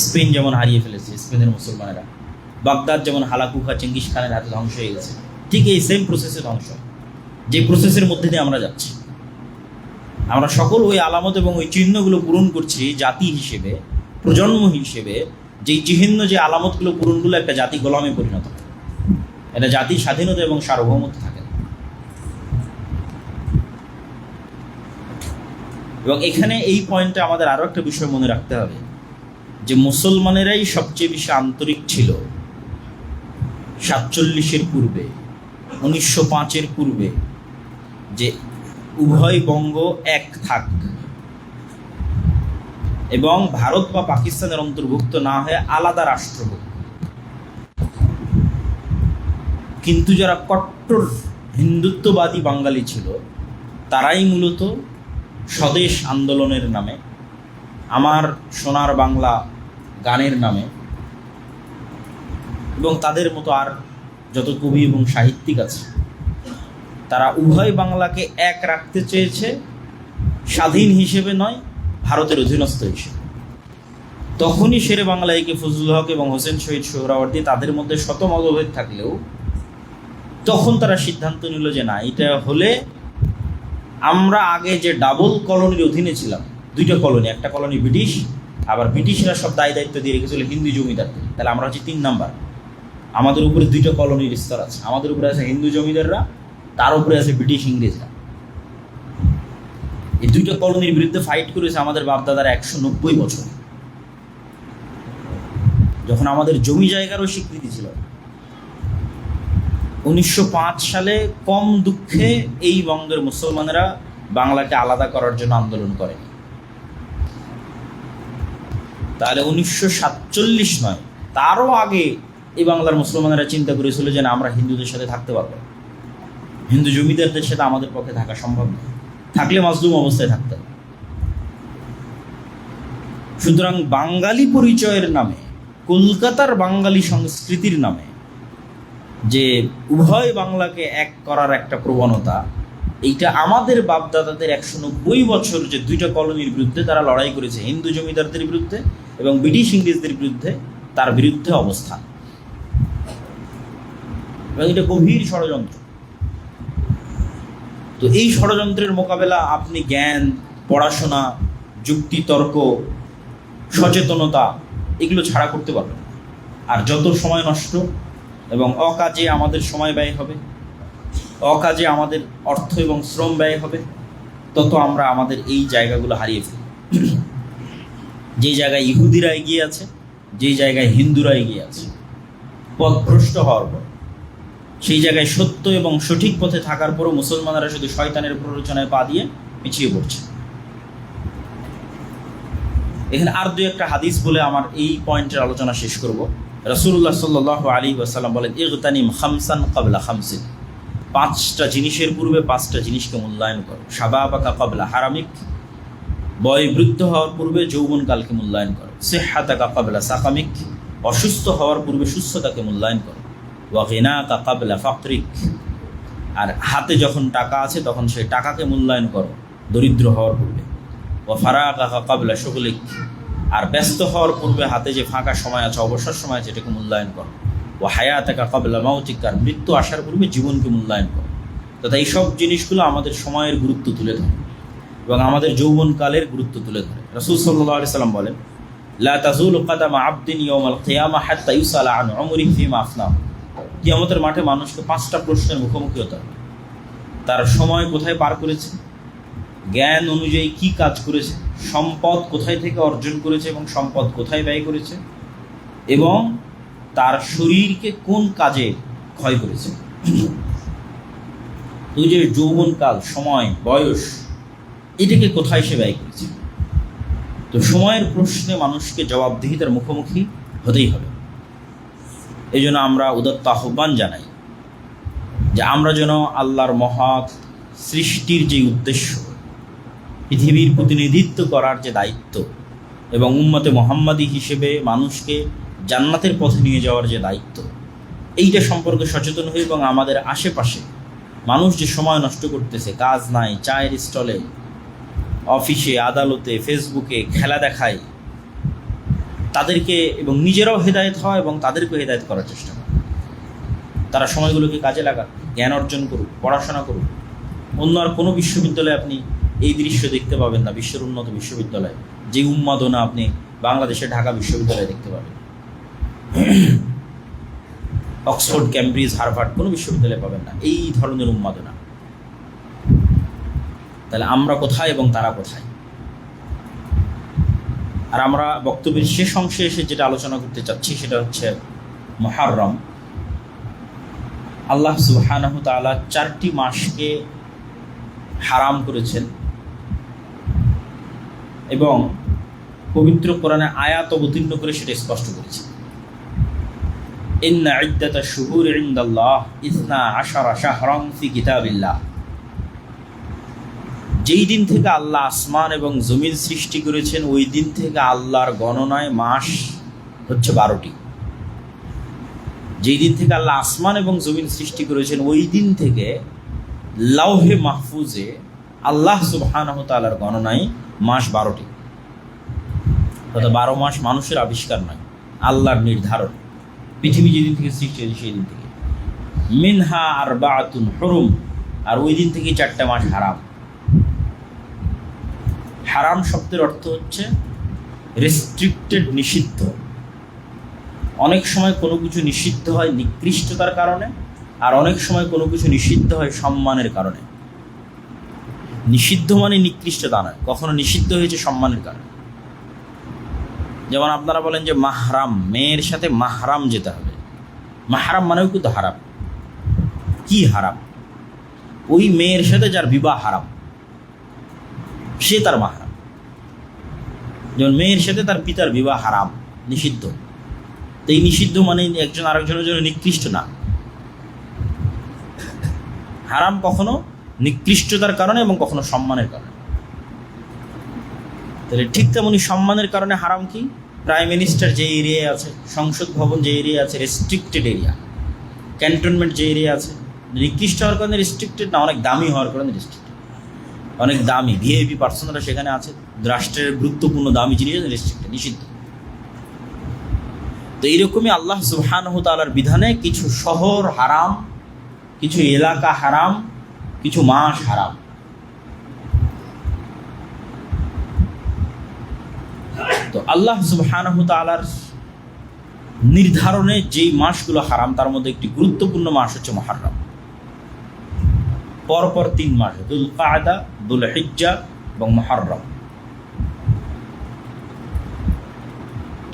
স্পেন যেমন হারিয়ে ফেলেছে, স্পেনের মুসলমানেরা, বাগদাদ যেমন হালাকুখা চেঙ্গিস খানের হাতে ধ্বংস হয়ে গেছে, ঠিক এই সেম প্রসেসে ধ্বংস, যে প্রসেসের মধ্যে দিয়ে আমরা যাচ্ছি। আমরা সকল ওই আলামত এবং ওই চিহ্নগুলো পূরণ করছি জাতি হিসেবে, প্রজন্ম হিসেবে। যেই চিহ্ন, যে আলামতগুলো পূরণগুলো একটা জাতি গোলামে পরিণত হয়, এটা জাতির স্বাধীনতা এবং সার্বভৌমত্ব থাকে না। এবং এখানে এই পয়েন্টে আমাদের আরও একটা বিষয় মনে রাখতে হবে, যে মুসলমানেরাই সবচেয়ে বেশি আন্তরিক ছিল 47-এর পূর্বে, 1905-এর পূর্বে, যে উভয় বঙ্গ এক থাক এবং ভারত বা পাকিস্তানের অন্তর্ভুক্ত না হয়ে আলাদা রাষ্ট্র হোক। কিন্তু যারা কট্টর হিন্দুত্ববাদী বাঙালি ছিল, তারাই মূলত স্বদেশ আন্দোলনের নামে, আমার সোনার বাংলা গানের নামে, এবং তাদের মতো আর যত কবি এবং সাহিত্যিক আছে, তারা উভয় বাংলাকে এক রাখতে চেয়েছে, স্বাধীন হিসেবে নয়, ভারতের অধীনস্থ হিসেবে। তখনই শেরে বাংলা একে ফজলুল হক এবং হোসেন শহীদ সোহরাওয়ার্দী, তাদের মধ্যে শত মতভেদ থাকলেও তখন তারা সিদ্ধান্ত নিল যে না, এটা হলে আমরা আগে যে ডাবল কলোনির অধীনে ছিলাম, দুইটা কলোনি, একটা কলোনি ব্রিটিশ, আবার ব্রিটিশরা সব দায় দায়িত্ব দিয়ে রেখেছিল হিন্দু জমিদারদের, তাহলে আমরা হচ্ছে 3 নাম্বার। আমাদের উপরে 2টা কলোনির স্তর আছে। আমাদের উপরে আছে হিন্দু জমিদাররা, তার উপরে আছে ব্রিটিশ ইংরেজরা। এই 2টা কলোনির বিরুদ্ধে ফাইট করেছে আমাদের বাপদাদারা 190 বছর, যখন আমাদের জমি জায়গারও স্বীকৃতি ছিল। 1905 সালে কম দুঃখে এই বঙ্গের মুসলমানেরা বাংলাকে আলাদা করার জন্য আন্দোলন করেনি। তাহলে 1947 নয়, তারও আগে এই বাংলার মুসলমানেরা চিন্তা করেছিল যে না, আমরা হিন্দুদের সাথে থাকতে পারবো, হিন্দু জমিদারদের সাথে আমাদের পক্ষে থাকা সম্ভব নয়, থাকলে মাজলুম অবস্থায় থাকতে হবে। সুতরাং বাঙালি পরিচয়ের নামে, কলকাতার বাঙালি সংস্কৃতির নামে যে উভয় বাংলাকে এক করার একটা প্রবণতা, এইটা আমাদের বাপদাদাদের 190 বছর যে 2টা কলোনির বিরুদ্ধে তারা লড়াই করেছে, হিন্দু জমিদারদের বিরুদ্ধে এবং ব্রিটিশ ইংরেজদের বিরুদ্ধে, তার বিরুদ্ধে অবস্থান। এবং এটা গভীর ষড়যন্ত্র। তো এই ষড়যন্ত্রের মোকাবেলা আপনি জ্ঞান, পড়াশোনা, যুক্তি তর্ক, সচেতনতা এগুলো ছাড়া করতে পারবেন। আর যত সময় নষ্ট এবং অকাজে আমাদের সময় ব্যয় হবে, অকাজে আমাদের অর্থ এবং শ্রম ব্যয় হবে, তত আমরা আমাদের এই জায়গাগুলো হারিয়ে ফেলি। যেই জায়গায় ইহুদিরা এগিয়ে আছে, যেই জায়গায় হিন্দুরা এগিয়ে আছে পথভ্রষ্ট হওয়ার পর, সেই জায়গায় সত্য এবং সঠিক পথে থাকার পরও মুসলমানরা শুধু শয়তানের প্ররোচনায় পা দিয়ে পিছিয়ে পড়ছে। এখানে আর 2-1টা হাদিস বলে আমার এই পয়েন্টের আলোচনা শেষ করব। রাসূলুল্লাহ সাল্লাল্লাহু আলাইহি ওয়াসাল্লাম বলেন, ইগতানিম খামসান ক্বাবলা খামসিন, 5টা জিনিসের পূর্বে 5টা জিনিসকে মূল্যায়ন করো। শাবাবাকা ক্বাবলা হারামিক, বয়োবৃদ্ধ হওয়ার পূর্বে যৌবনকালকে মূল্যায়ন করো। সিহহাতাকা ক্বাবলা সাকামিক, অসুস্থ হওয়ার পূর্বে সুস্থতাকে মূল্যায়ন করো। ওয়া গিনাকা ক্বাবলা ফাকরিক, আর হাতে যখন টাকা আছে তখন সেই টাকাকে মূল্যায়ন করো দরিদ্র হওয়ার পূর্বে। ওয়া ফারাগাকা ক্বাবলা শুগলিক, আর ব্যস্ত হওয়ার পূর্বে হাতে যে ফাঁকা সময় আছে, অবসর সময় আছে, এটাকে মূল্যায়ন করো। ওয়া হায়াতাকা ক্বাবলা মাউতিক, আর মৃত্যু আসার পূর্বে জীবনকে মূল্যায়ন করো। তথা এই সব জিনিসগুলো আমাদের সময়ের গুরুত্ব তুলে ধরে এবং আমাদের যৌবনকালের গুরুত্ব তুলে ধরে। রাসূল সাল্লাল্লাহু আলাইহি সাল্লাম বলেন, লা তাযুলু কাদামা আবদিন ইয়াওমাল কিয়ামা হাত্তা ইউসালা আন উমরিহি ফিমা আফনাহু। কিয়ামতের মাঠে মানুষকে 5টা প্রশ্নের মুখোমুখি হতে হবে। তার সময় কোথায় পার করেছে, জ্ঞান অনুযায়ী কি কাজ করেছে, সম্পদ কোথায় থেকে অর্জন করেছে এবং সম্পদ কোথায় ব্যয় করেছে, এবং তার শরীরকে কোন কাজে ক্ষয় করেছে। তো যে যৌবনকাল, সময়, বয়স, এটাকে কোথায় সে ব্যয় করেছে। তো সময়ের প্রশ্নে মানুষকে জবাবদিহিতার মুখোমুখি হতেই হবে। এই জন্য আমরা উদাত্ত আহ্বান জানাই যে আমরা যেন আল্লাহর মহৎ সৃষ্টির যে উদ্দেশ্য, পৃথিবীর প্রতিনিধিত্ব করার যে দায়িত্ব এবং উম্মতে মুহাম্মাদি হিসেবে মানুষকে জান্নাতের পথে নিয়ে যাওয়ার যে দায়িত্ব, এইটা সম্পর্কে সচেতন হই এবং আমাদের আশেপাশে মানুষ যে সময় নষ্ট করতেছে, কাজ নাই, চায়ের স্টলে, অফিসে, আদালতে, ফেসবুকে খেলা দেখায়, তাদেরকে এবং নিজেরাও হেদায়েত হওয়া এবং তাদেরকেও হেদায়েত করার চেষ্টা করে। তারা সময়গুলোকে কাজে লাগাক, জ্ঞান অর্জন করুক, পড়াশোনা করুক। অন্য আর কোনো বিশ্ববিদ্যালয়ে আপনি এই দৃশ্য দেখতে পাবেন না। বিশ্বের উন্নত বিশ্ববিদ্যালয় যে উন্মাদনা আপনি বাংলাদেশের ঢাকা বিশ্ববিদ্যালয়ে দেখতে পাবেন, অক্সফোর্ড, ক্যামব্রিজ, হার্ভার্ড কোনো বিশ্ববিদ্যালয়ে পাবেন না এই ধরনের উন্মাদনা। তাহলে আমরা কোথায় এবং তারা কোথায়? আর আমরা বক্তব্যের শেষ অংশে এসে যেটা আলোচনা করতে চাচ্ছি সেটা হচ্ছে মুহররম। আল্লাহ সুবহানাহু ওয়া তাআলা 4টি মাসকে হারাম করেছেন এবং পবিত্র কোরআনে আয়াত অবতীর্ণ করে সেটা স্পষ্ট করেছেন। ইন্না ইদ্দাতাশ শুহুরি ইনদাল্লাহ 12 শাহরান ফি কিতাবিল্লাহ। যেই দিন থেকে আল্লাহ আসমান এবং জমিন সৃষ্টি করেছেন ওই দিন থেকে আল্লাহর গণনায় মাস হচ্ছে 12টি। যেই দিন থেকে আল্লাহ আসমান এবং জমিন সৃষ্টি করেছেন ওই দিন থেকে লাউহে মাহফুজে আল্লাহ সুবহানাহু ওয়া তাআলার গণনায় মাস 12টি। অর্থাৎ 12 মাস মানুষের আবিষ্কার নয়, আল্লাহর নির্ধারণ। পৃথিবী যেদিন থেকে সৃষ্টি হয়েছে সেই দিন থেকে। মিনহা আরবাআতুন হুরুম, আর ওই দিন থেকে 4টা মাস হারাম। হারাম শব্দের অর্থ হচ্ছে রেস্ট্রিক্টেড, নিষিদ্ধ। অনেক সময় কোনো কিছু নিষিদ্ধ হয় নিকৃষ্টতার কারণে, আর অনেক সময় কোনো কিছু নিষিদ্ধ হয় সম্মানের কারণে। নিষিদ্ধ মানে নিকৃষ্টতা নয়, কখনো নিষিদ্ধ হয়েছে সম্মানের কারণে। যেমন আপনারা বলেন যে মাহরাম, মেয়ের সাথে মাহরাম যেতে হবে। মাহরাম মানেও কিন্তু হারাম। কি হারাম? ওই মেয়ের সাথে যার বিবাহ হারাম, সে তার মাহরাম। যেমন মেয়ের সাথে তার পিতার বিবাহ হারাম, নিষিদ্ধ। তো এই নিষিদ্ধ মানে একজন আরেকজনের জন্য নিকৃষ্ট না। হারাম কখনো নিকৃষ্টতার কারণে এবং কখনো সম্মানের কারণে। তাহলে ঠিক তেমনি সম্মানের কারণে হারাম কি? প্রাইম মিনিস্টার যে এরিয়ায় আছে, সংসদ ভবন যে এরিয়া আছে, রেস্ট্রিক্টেড এরিয়া, ক্যান্টনমেন্ট যে এরিয়া আছে, নিকৃষ্ট হওয়ার কারণে রেস্ট্রিক্টেড না, অনেক দামি হওয়ার কারণে রেস্ট্রিক্টেড। অনেক দামি ভিআইপি পার্সনরা সেখানে আছে, রাষ্ট্রের গুরুত্বপূর্ণ দামি জিনিস রেস্ট্রিক্টেড, নিষিদ্ধ। তো এইরকমই আল্লাহ সুবহানাহু ওয়া তাআলার বিধানে কিছু শহর হারাম, কিছু এলাকা হারাম, কিছু মাস হারাম। তো আল্লাহ সুবহানাহু ওয়া তাআলার নির্ধারণে যেই মাসগুলো হারাম তার মধ্যে একটি গুরুত্বপূর্ণ মাস হচ্ছে মুহররম। পরপর 3 মাস, দুল কায়দা, দুল হিজ্জা এবং মুহররম।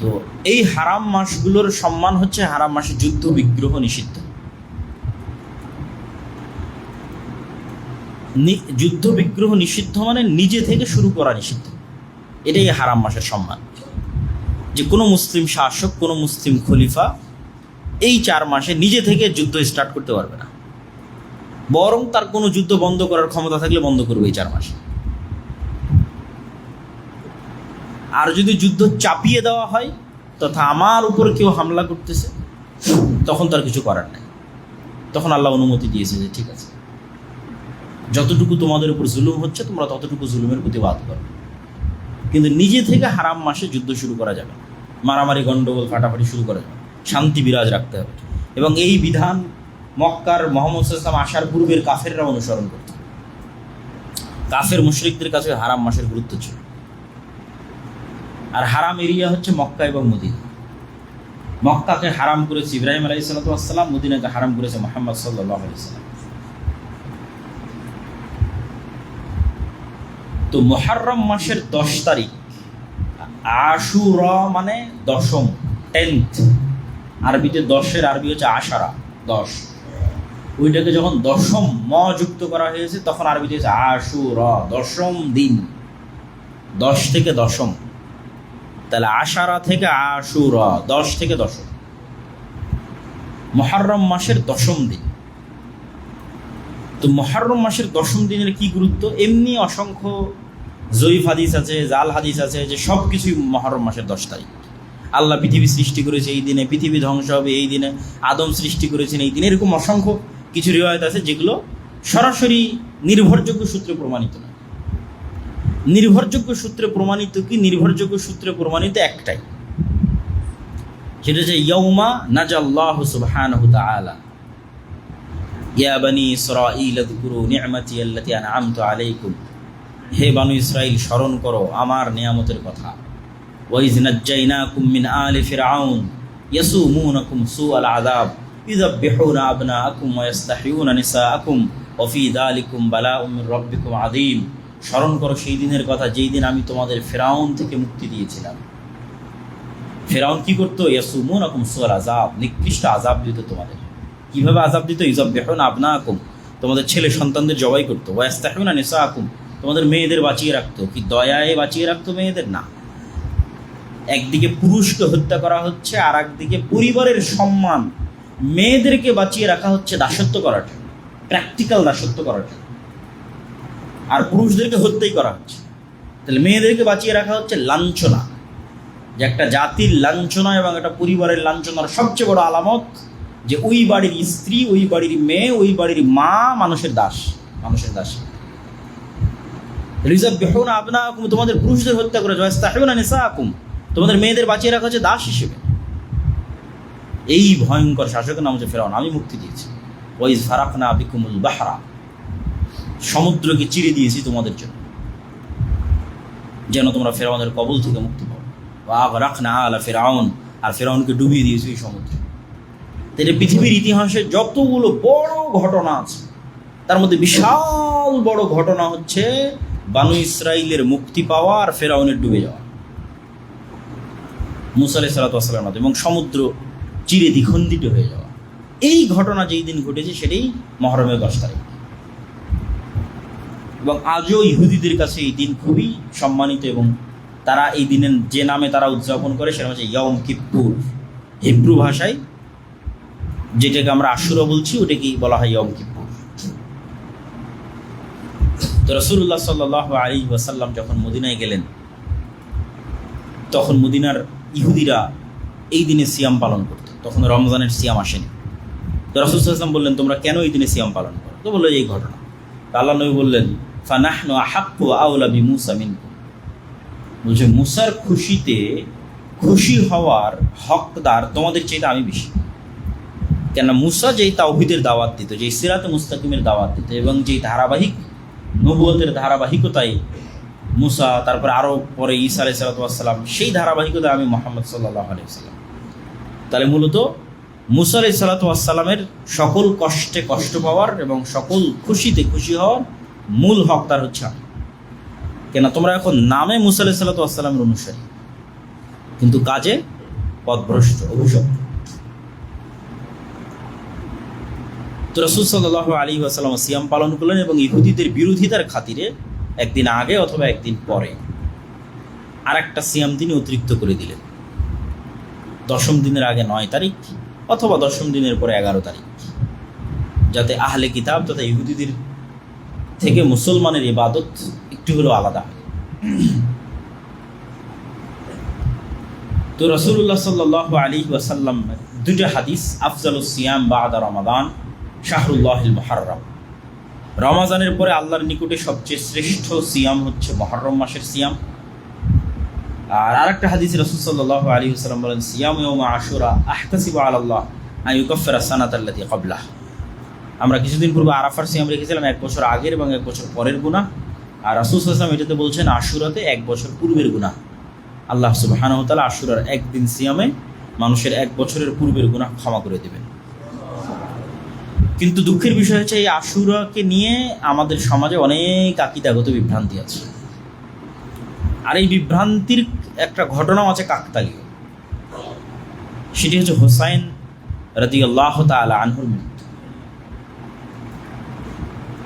তো এই হারাম মাসগুলোর সম্মান হচ্ছে, হারাম মাসে যুদ্ধ বিগ্রহ নিষিদ্ধ। যুদ্ধ বিগ্রহ নিষিদ্ধ মানে নিজে থেকে শুরু করা নিষিদ্ধ। এটাই হারাম মাসের সম্মান, যে কোনো মুসলিম শাসক, কোনো মুসলিম খলিফা এই 4 মাসে নিজে থেকে যুদ্ধ স্টার্ট করতে পারবে না, বরং তার কোনো যুদ্ধ বন্ধ করার ক্ষমতা থাকলে বন্ধ করবে এই 4 মাসে। আর যদি যুদ্ধ চাপিয়ে দেওয়া হয় তথা আমার উপর কেউ হামলা করতেছে, তখন তার কিছু করার নেই। তখন আল্লাহ অনুমতি দিয়েছে যে ঠিক আছে, যতটুকু তোমাদের উপর জুলুম হচ্ছে তোমরা ততটুকু জুলুমের প্রতিবাদ করো। কিন্তু নিজে থেকে হারাম মাসে যুদ্ধ শুরু করা যাবে, মারামারি গন্ডগোল ফাটাফাটি শুরু করা যাবে, শান্তি বিরাজ রাখতে হবে। এবং এই বিধান মক্কার মুহাম্মদ সাল্লাল্লাহু আলাইহি ওয়াসাল্লাম আসার পূর্বের কাফেররা অনুসরণ করত। কাফের মুশরিকদের কাছে হারাম মাসের গুরুত্ব ছিল। আর হারাম এরিয়া হচ্ছে মক্কা এবং মদিনা। মক্কাকে হারাম করেছে ইব্রাহিম আলাইহিস সালাম, মদিনাকে হারাম করেছে মুহাম্মদ সাল্লাল্লাহু আলাইহি ওয়াসাল্লাম। তো মুহররম মাসের 10 তারিখ, আশুরা মানে দশম, 10th, আরবিতে 10-এর আরবি হচ্ছে আশারা, 10। ওইটাকে যখন দশম যুক্ত করা হয়েছে তখন আরবিতে হচ্ছে আশুরা, দশম দিন। 10 থেকে দশম, তাহলে আশারা থেকে আশুরা, 10 থেকে দশম, মুহররম মাসের দশম দিন। তো মুহররম মাসের দশম দিনের কি গুরুত্ব? এমনি অসংখ্য জয়ীফ হাদিস আছে, জাল হাদিস আছে, যে সব কিছুই মুহররম মাসের 10 তারিখ। আল্লাহ পৃথিবী সৃষ্টি করেছে এই দিনে, পৃথিবী ধ্বংস হবে এই দিনে, আদম সৃষ্টি করেছেন এই দিনে। এরকম অসংখ্য কিছু রিওয়ায়াত আছে যেগুলো সরাসরি নির্ভরযোগ্য সূত্রে প্রমাণিত নয়। নির্ভরযোগ্য সূত্রে প্রমাণিত কি? নির্ভরযোগ্য সূত্রে প্রমাণিত একটাই, সেটা হচ্ছে ইয়াউমা নাজাল্লাহু সুবহানাহু তাআলা ইয়া বানি ইসরাঈল আযকুরু নি'মাতি আল্লাতী আন'আমতু আলাইকুম, হে বানু ইসরাইল স্মরণ করো আমার নিয়ামতের কথা। ওয়া ইয নাজ্জাইনাকুম মিন আলি ফিরআউন ইয়াসুমুনাকুম সুআল আযাব ইযাববিহুনা আবনাআকুম ওয়া ইস্তাহইউনা নিসাআকুম ওয়া ফী যালিকুম বালাউম মির রাব্বিকুম আযীম। স্মরণ করো সেই দিনের কথা যেই দিন আমি তোমাদের ফিরআউন থেকে মুক্তি দিয়েছিলাম। ফিরআউন কি করতো? ইয়াসুমুনাকুম সুআল আযাব, নিকৃষ্ট আযাব দিত তোমাদের। কিভাবে আযাব দিত? ইযাববিহুনা আবনাআকুম, তোমাদের ছেলে সন্তানদের জবাই করতো। ওয়া ইস্তাহইউনা নিসাআকুম, তোমাদের মেয়েদের বাঁচিয়ে রাখতো। কি দয়ায় বাঁচিয়ে রাখতো মেয়েদের? না, একদিকে পুরুষকে হত্যা করা হচ্ছে, আর একদিকে পরিবারের সম্মান, মেয়েদেরকে বাঁচিয়ে রাখা হচ্ছে দাসত্ব করার জন্য, প্র্যাকটিক্যাল দাসত্ব করার জন্য, আর পুরুষদেরকে হত্যাই করা হচ্ছে। তাহলে মেয়েদেরকে বাঁচিয়ে রাখা হচ্ছে লাঞ্ছনা, যে একটা জাতির লাঞ্ছনা এবং একটা পরিবারের লাঞ্ছনার সবচেয়ে বড় আলামত যে ওই বাড়ির স্ত্রী, ওই বাড়ির মেয়ে, ওই বাড়ির মা মানুষের দাস, মানুষের দাস। রিযাববিহুনা আবনাআকুম, তোমাদের পুরুষদের হত্যা করেছে। ওয়া ইস্তাহইউনা নিসাআকুম, তোমাদের মেয়েদের বাঁচিয়ে রাখা হচ্ছে দাস হিসেবে। এই ভয়ঙ্কর শাসকের নাম হচ্ছে ফিরআউন। আমি মুক্তি দিয়েছি। ওয়া ইয ফারাকনা বিকুমুল বাহরা, সমুদ্রকে চিরে দিয়েছি তোমাদের জন্য, যেন তোমরা ফিরআউনের কবল থেকে মুক্তি পাও। ওয়া আগরাকনা আলা ফিরআউন, আর ফেরাউনকে ডুবিয়ে দিয়েছে এই সমুদ্রে। তাহলে পৃথিবীর ইতিহাসে যতগুলো বড় ঘটনা আছে তার মধ্যে বিশাল বড় ঘটনা হচ্ছে বানু ইসরাইলের মুক্তি পাওয়া আর ফেরাউনের ডুবে যাওয়া মুসা আলাইহিস সালাতু ওয়াস সালামের মধ্যে, এবং সমুদ্র চিরে দ্বিখণ্ডিত হয়ে যাওয়া। এই ঘটনা যেই দিন ঘটেছে সেটাই মহরমের 10 তারিখ। এবং আজও ইহুদিদের কাছে এই দিন খুবই সম্মানিত, এবং তারা এই দিনের যে নামে তারা উদযাপন করে সেটা হচ্ছে ইয়ম কিপ্পুর। হিব্রু ভাষায় যেটাকে আমরা আশুরা বলছি ওটাকেই বলা হয় ইয়ম কিপ্পুর। তো রাসূলুল্লাহ সাল্লাল্লাহু আলাইহি ওয়াসাল্লাম যখন মদিনায় গেলেন তখন মদিনার ইহুদিরা এই দিনে সিয়াম পালন করত, তখন রমজানের সিয়াম আসেনি। তো রাসূল সাল্লাল্লাহু আলাইহি ওয়াসাল্লাম বললেন, তোমরা কেন এই দিনে সিয়াম পালন করো? তো বললো এই ঘটনা। তো আল্লাহ নবী বললেন, ফানাহনু আহাক্কু আওলা বিমূসা মিনকুম, বলছে মুসার খুশিতে খুশি হওয়ার হকদার তোমাদের চাইতে আমি বেশি। কেন মুসা যেই তাওহীদের দাওয়াত দিত, যেই সিরাতে মুস্তাকিমের দাওয়াত দিত, এবং যেই ধারাবাহিক নবুয়তের ধারাবাহিকতায় মুসা, তারপরে আরও পরে ঈসা আলাইহিস সালাতু ওয়াস সালাম, সেই ধারাবাহিকতায় আমি মুহাম্মদ সাল্লাল্লাহু আলাইহি ওয়াসাল্লাম। তাহলে মূলত মুসা আলাইহিস সালাতু ওয়াস সালামের সকল কষ্টে কষ্ট পাওয়ার এবং সকল খুশিতে খুশি হওয়ার মূল হকদার হচ্ছে আমি। কেন তোমরা এখন নামে মুসা আলাইহিস সালাতু ওয়াস সালামের অনুসারী, কিন্তু কাজে পথভ্রষ্ট, অভিশপ্ত। তো রাসূল সাল্লাল্লাহু আলাইহি ওয়াসাল্লাম সিয়াম পালন করলেন এবং ইহুদিদের বিরোধিতার খাতিরে একদিন আগে অথবা একদিন পরে আর একটা সিয়াম তিনি অতিরিক্ত করে দিলেন। 10ম দিনের আগে 9 তারিখ অথবা 10ম দিনের পরে 11 তারিখ, যাতে আহলে কিতাব তথা ইহুদিদের থেকে মুসলমানের ইবাদত একটু হলেও আলাদা হয়। তো রাসূলুল্লাহ সাল্লাল্লাহু আলাইহি ওয়াসাল্লাম দুটো হাদিস, আফজালুস সিয়াম বা'দা রমাদান শাহরুল্লাহিল মুহাররম, রমাজানের পরে আল্লাহর নিকটে সবচেয়ে শ্রেষ্ঠ সিয়াম হচ্ছে মুহররম মাসের সিয়াম। আর আরেকটা হাদিসে রাসূল সাল্লাল্লাহু আলাইহি ওয়াসাল্লাম বলেন, সিয়াম ইয়াউমা আশুরা আহতাসিবু আলাল্লাহ আন ইউকাফফিরা সানাতাল্লাতী ক্বাবলাহ। আমরা কিছুদিন পূর্বে আরাফার সিয়াম রেখেছিলাম 1 বছর আগের এবং 1 বছর পরের গুনাহ, আর রাসূল সাল্লাল্লাহু আলাইহি ওয়াসাল্লাম এটাতে বলছেন আশুরাতে 1 বছর পূর্বের গুনাহ। আল্লাহ সুবহানাহু ওয়া তাআলা আশুরার একদিন সিয়ামে মানুষের 1 বছরের পূর্বের গুনাহ ক্ষমা করে দেবেন। কিন্তু দুঃখের বিষয় হচ্ছে এই আশুরাকে নিয়ে আমাদের সমাজে অনেক আকীদাগত বিভ্রান্তি আছে, আর এই বিভ্রান্তির একটা ঘটনাও আছে কাকতালীয়। সেটি হচ্ছে হুসাইন রাদিয়াল্লাহু তাআলা আনহুর মৃত্যু।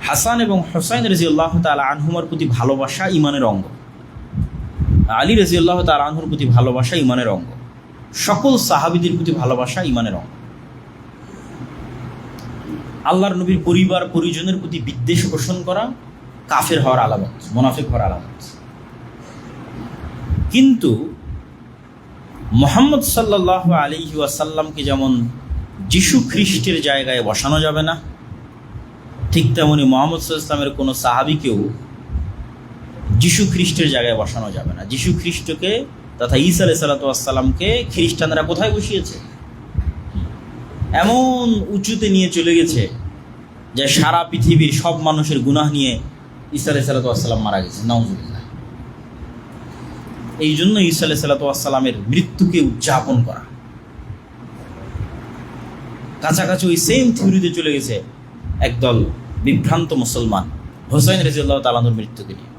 হাসান এবং হুসাইন রাদিয়াল্লাহু তাআলা আনহুমার প্রতি ভালোবাসা ঈমানের অঙ্গ, আলী রাদিয়াল্লাহু তাআলা আনহুর প্রতি ভালোবাসা ঈমানের অঙ্গ, সকল সাহাবীদের প্রতি ভালোবাসা ঈমানের অঙ্গ। আল্লাহর নবীর পরিবার পরিজনের প্রতি বিদ্বেষ পোষণ করা কাফের হওয়ার আলামত, মুনাফিক হওয়ার আলামত। কিন্তু মুহাম্মদ সাল্লাল্লাহু আলাইহি ওয়াসাল্লামকে যেমন যিশু খ্রিস্টের জায়গায় বসানো যাবে না, ঠিক তেমনি মুহাম্মদ সাল্লাল্লাহু আলাইহি ওয়াসাল্লামের কোনো সাহাবীকেও যিশু খ্রিস্টের জায়গায় বসানো যাবে না। যিশু খ্রিস্টকে তথা ঈসা আলাইহিস সালাতু ওয়াস সালামকে খ্রিস্টানরা কোথায় বসিয়েছে? এমন উঁচুতে নিয়ে চলে গেছে যে সারা পৃথিবীর সব মানুষের গুনাহ নিয়ে ঈসা আলাইহিস সালাতু ওয়াস সালাম মারা গেছে, নাউজুবিল্লাহ। এই জন্য ঈসা আলাইহিস সালাতু ওয়াস সালামের মৃত্যুকে উদযাপন করা, কাছাকাছি ওই সেম থিওরিতে চলে গেছে একদল বিভ্রান্ত মুসলমান হুসাইন রাদিয়াল্লাহু তাআলা আনহুর মৃত্যুকে নিয়ে।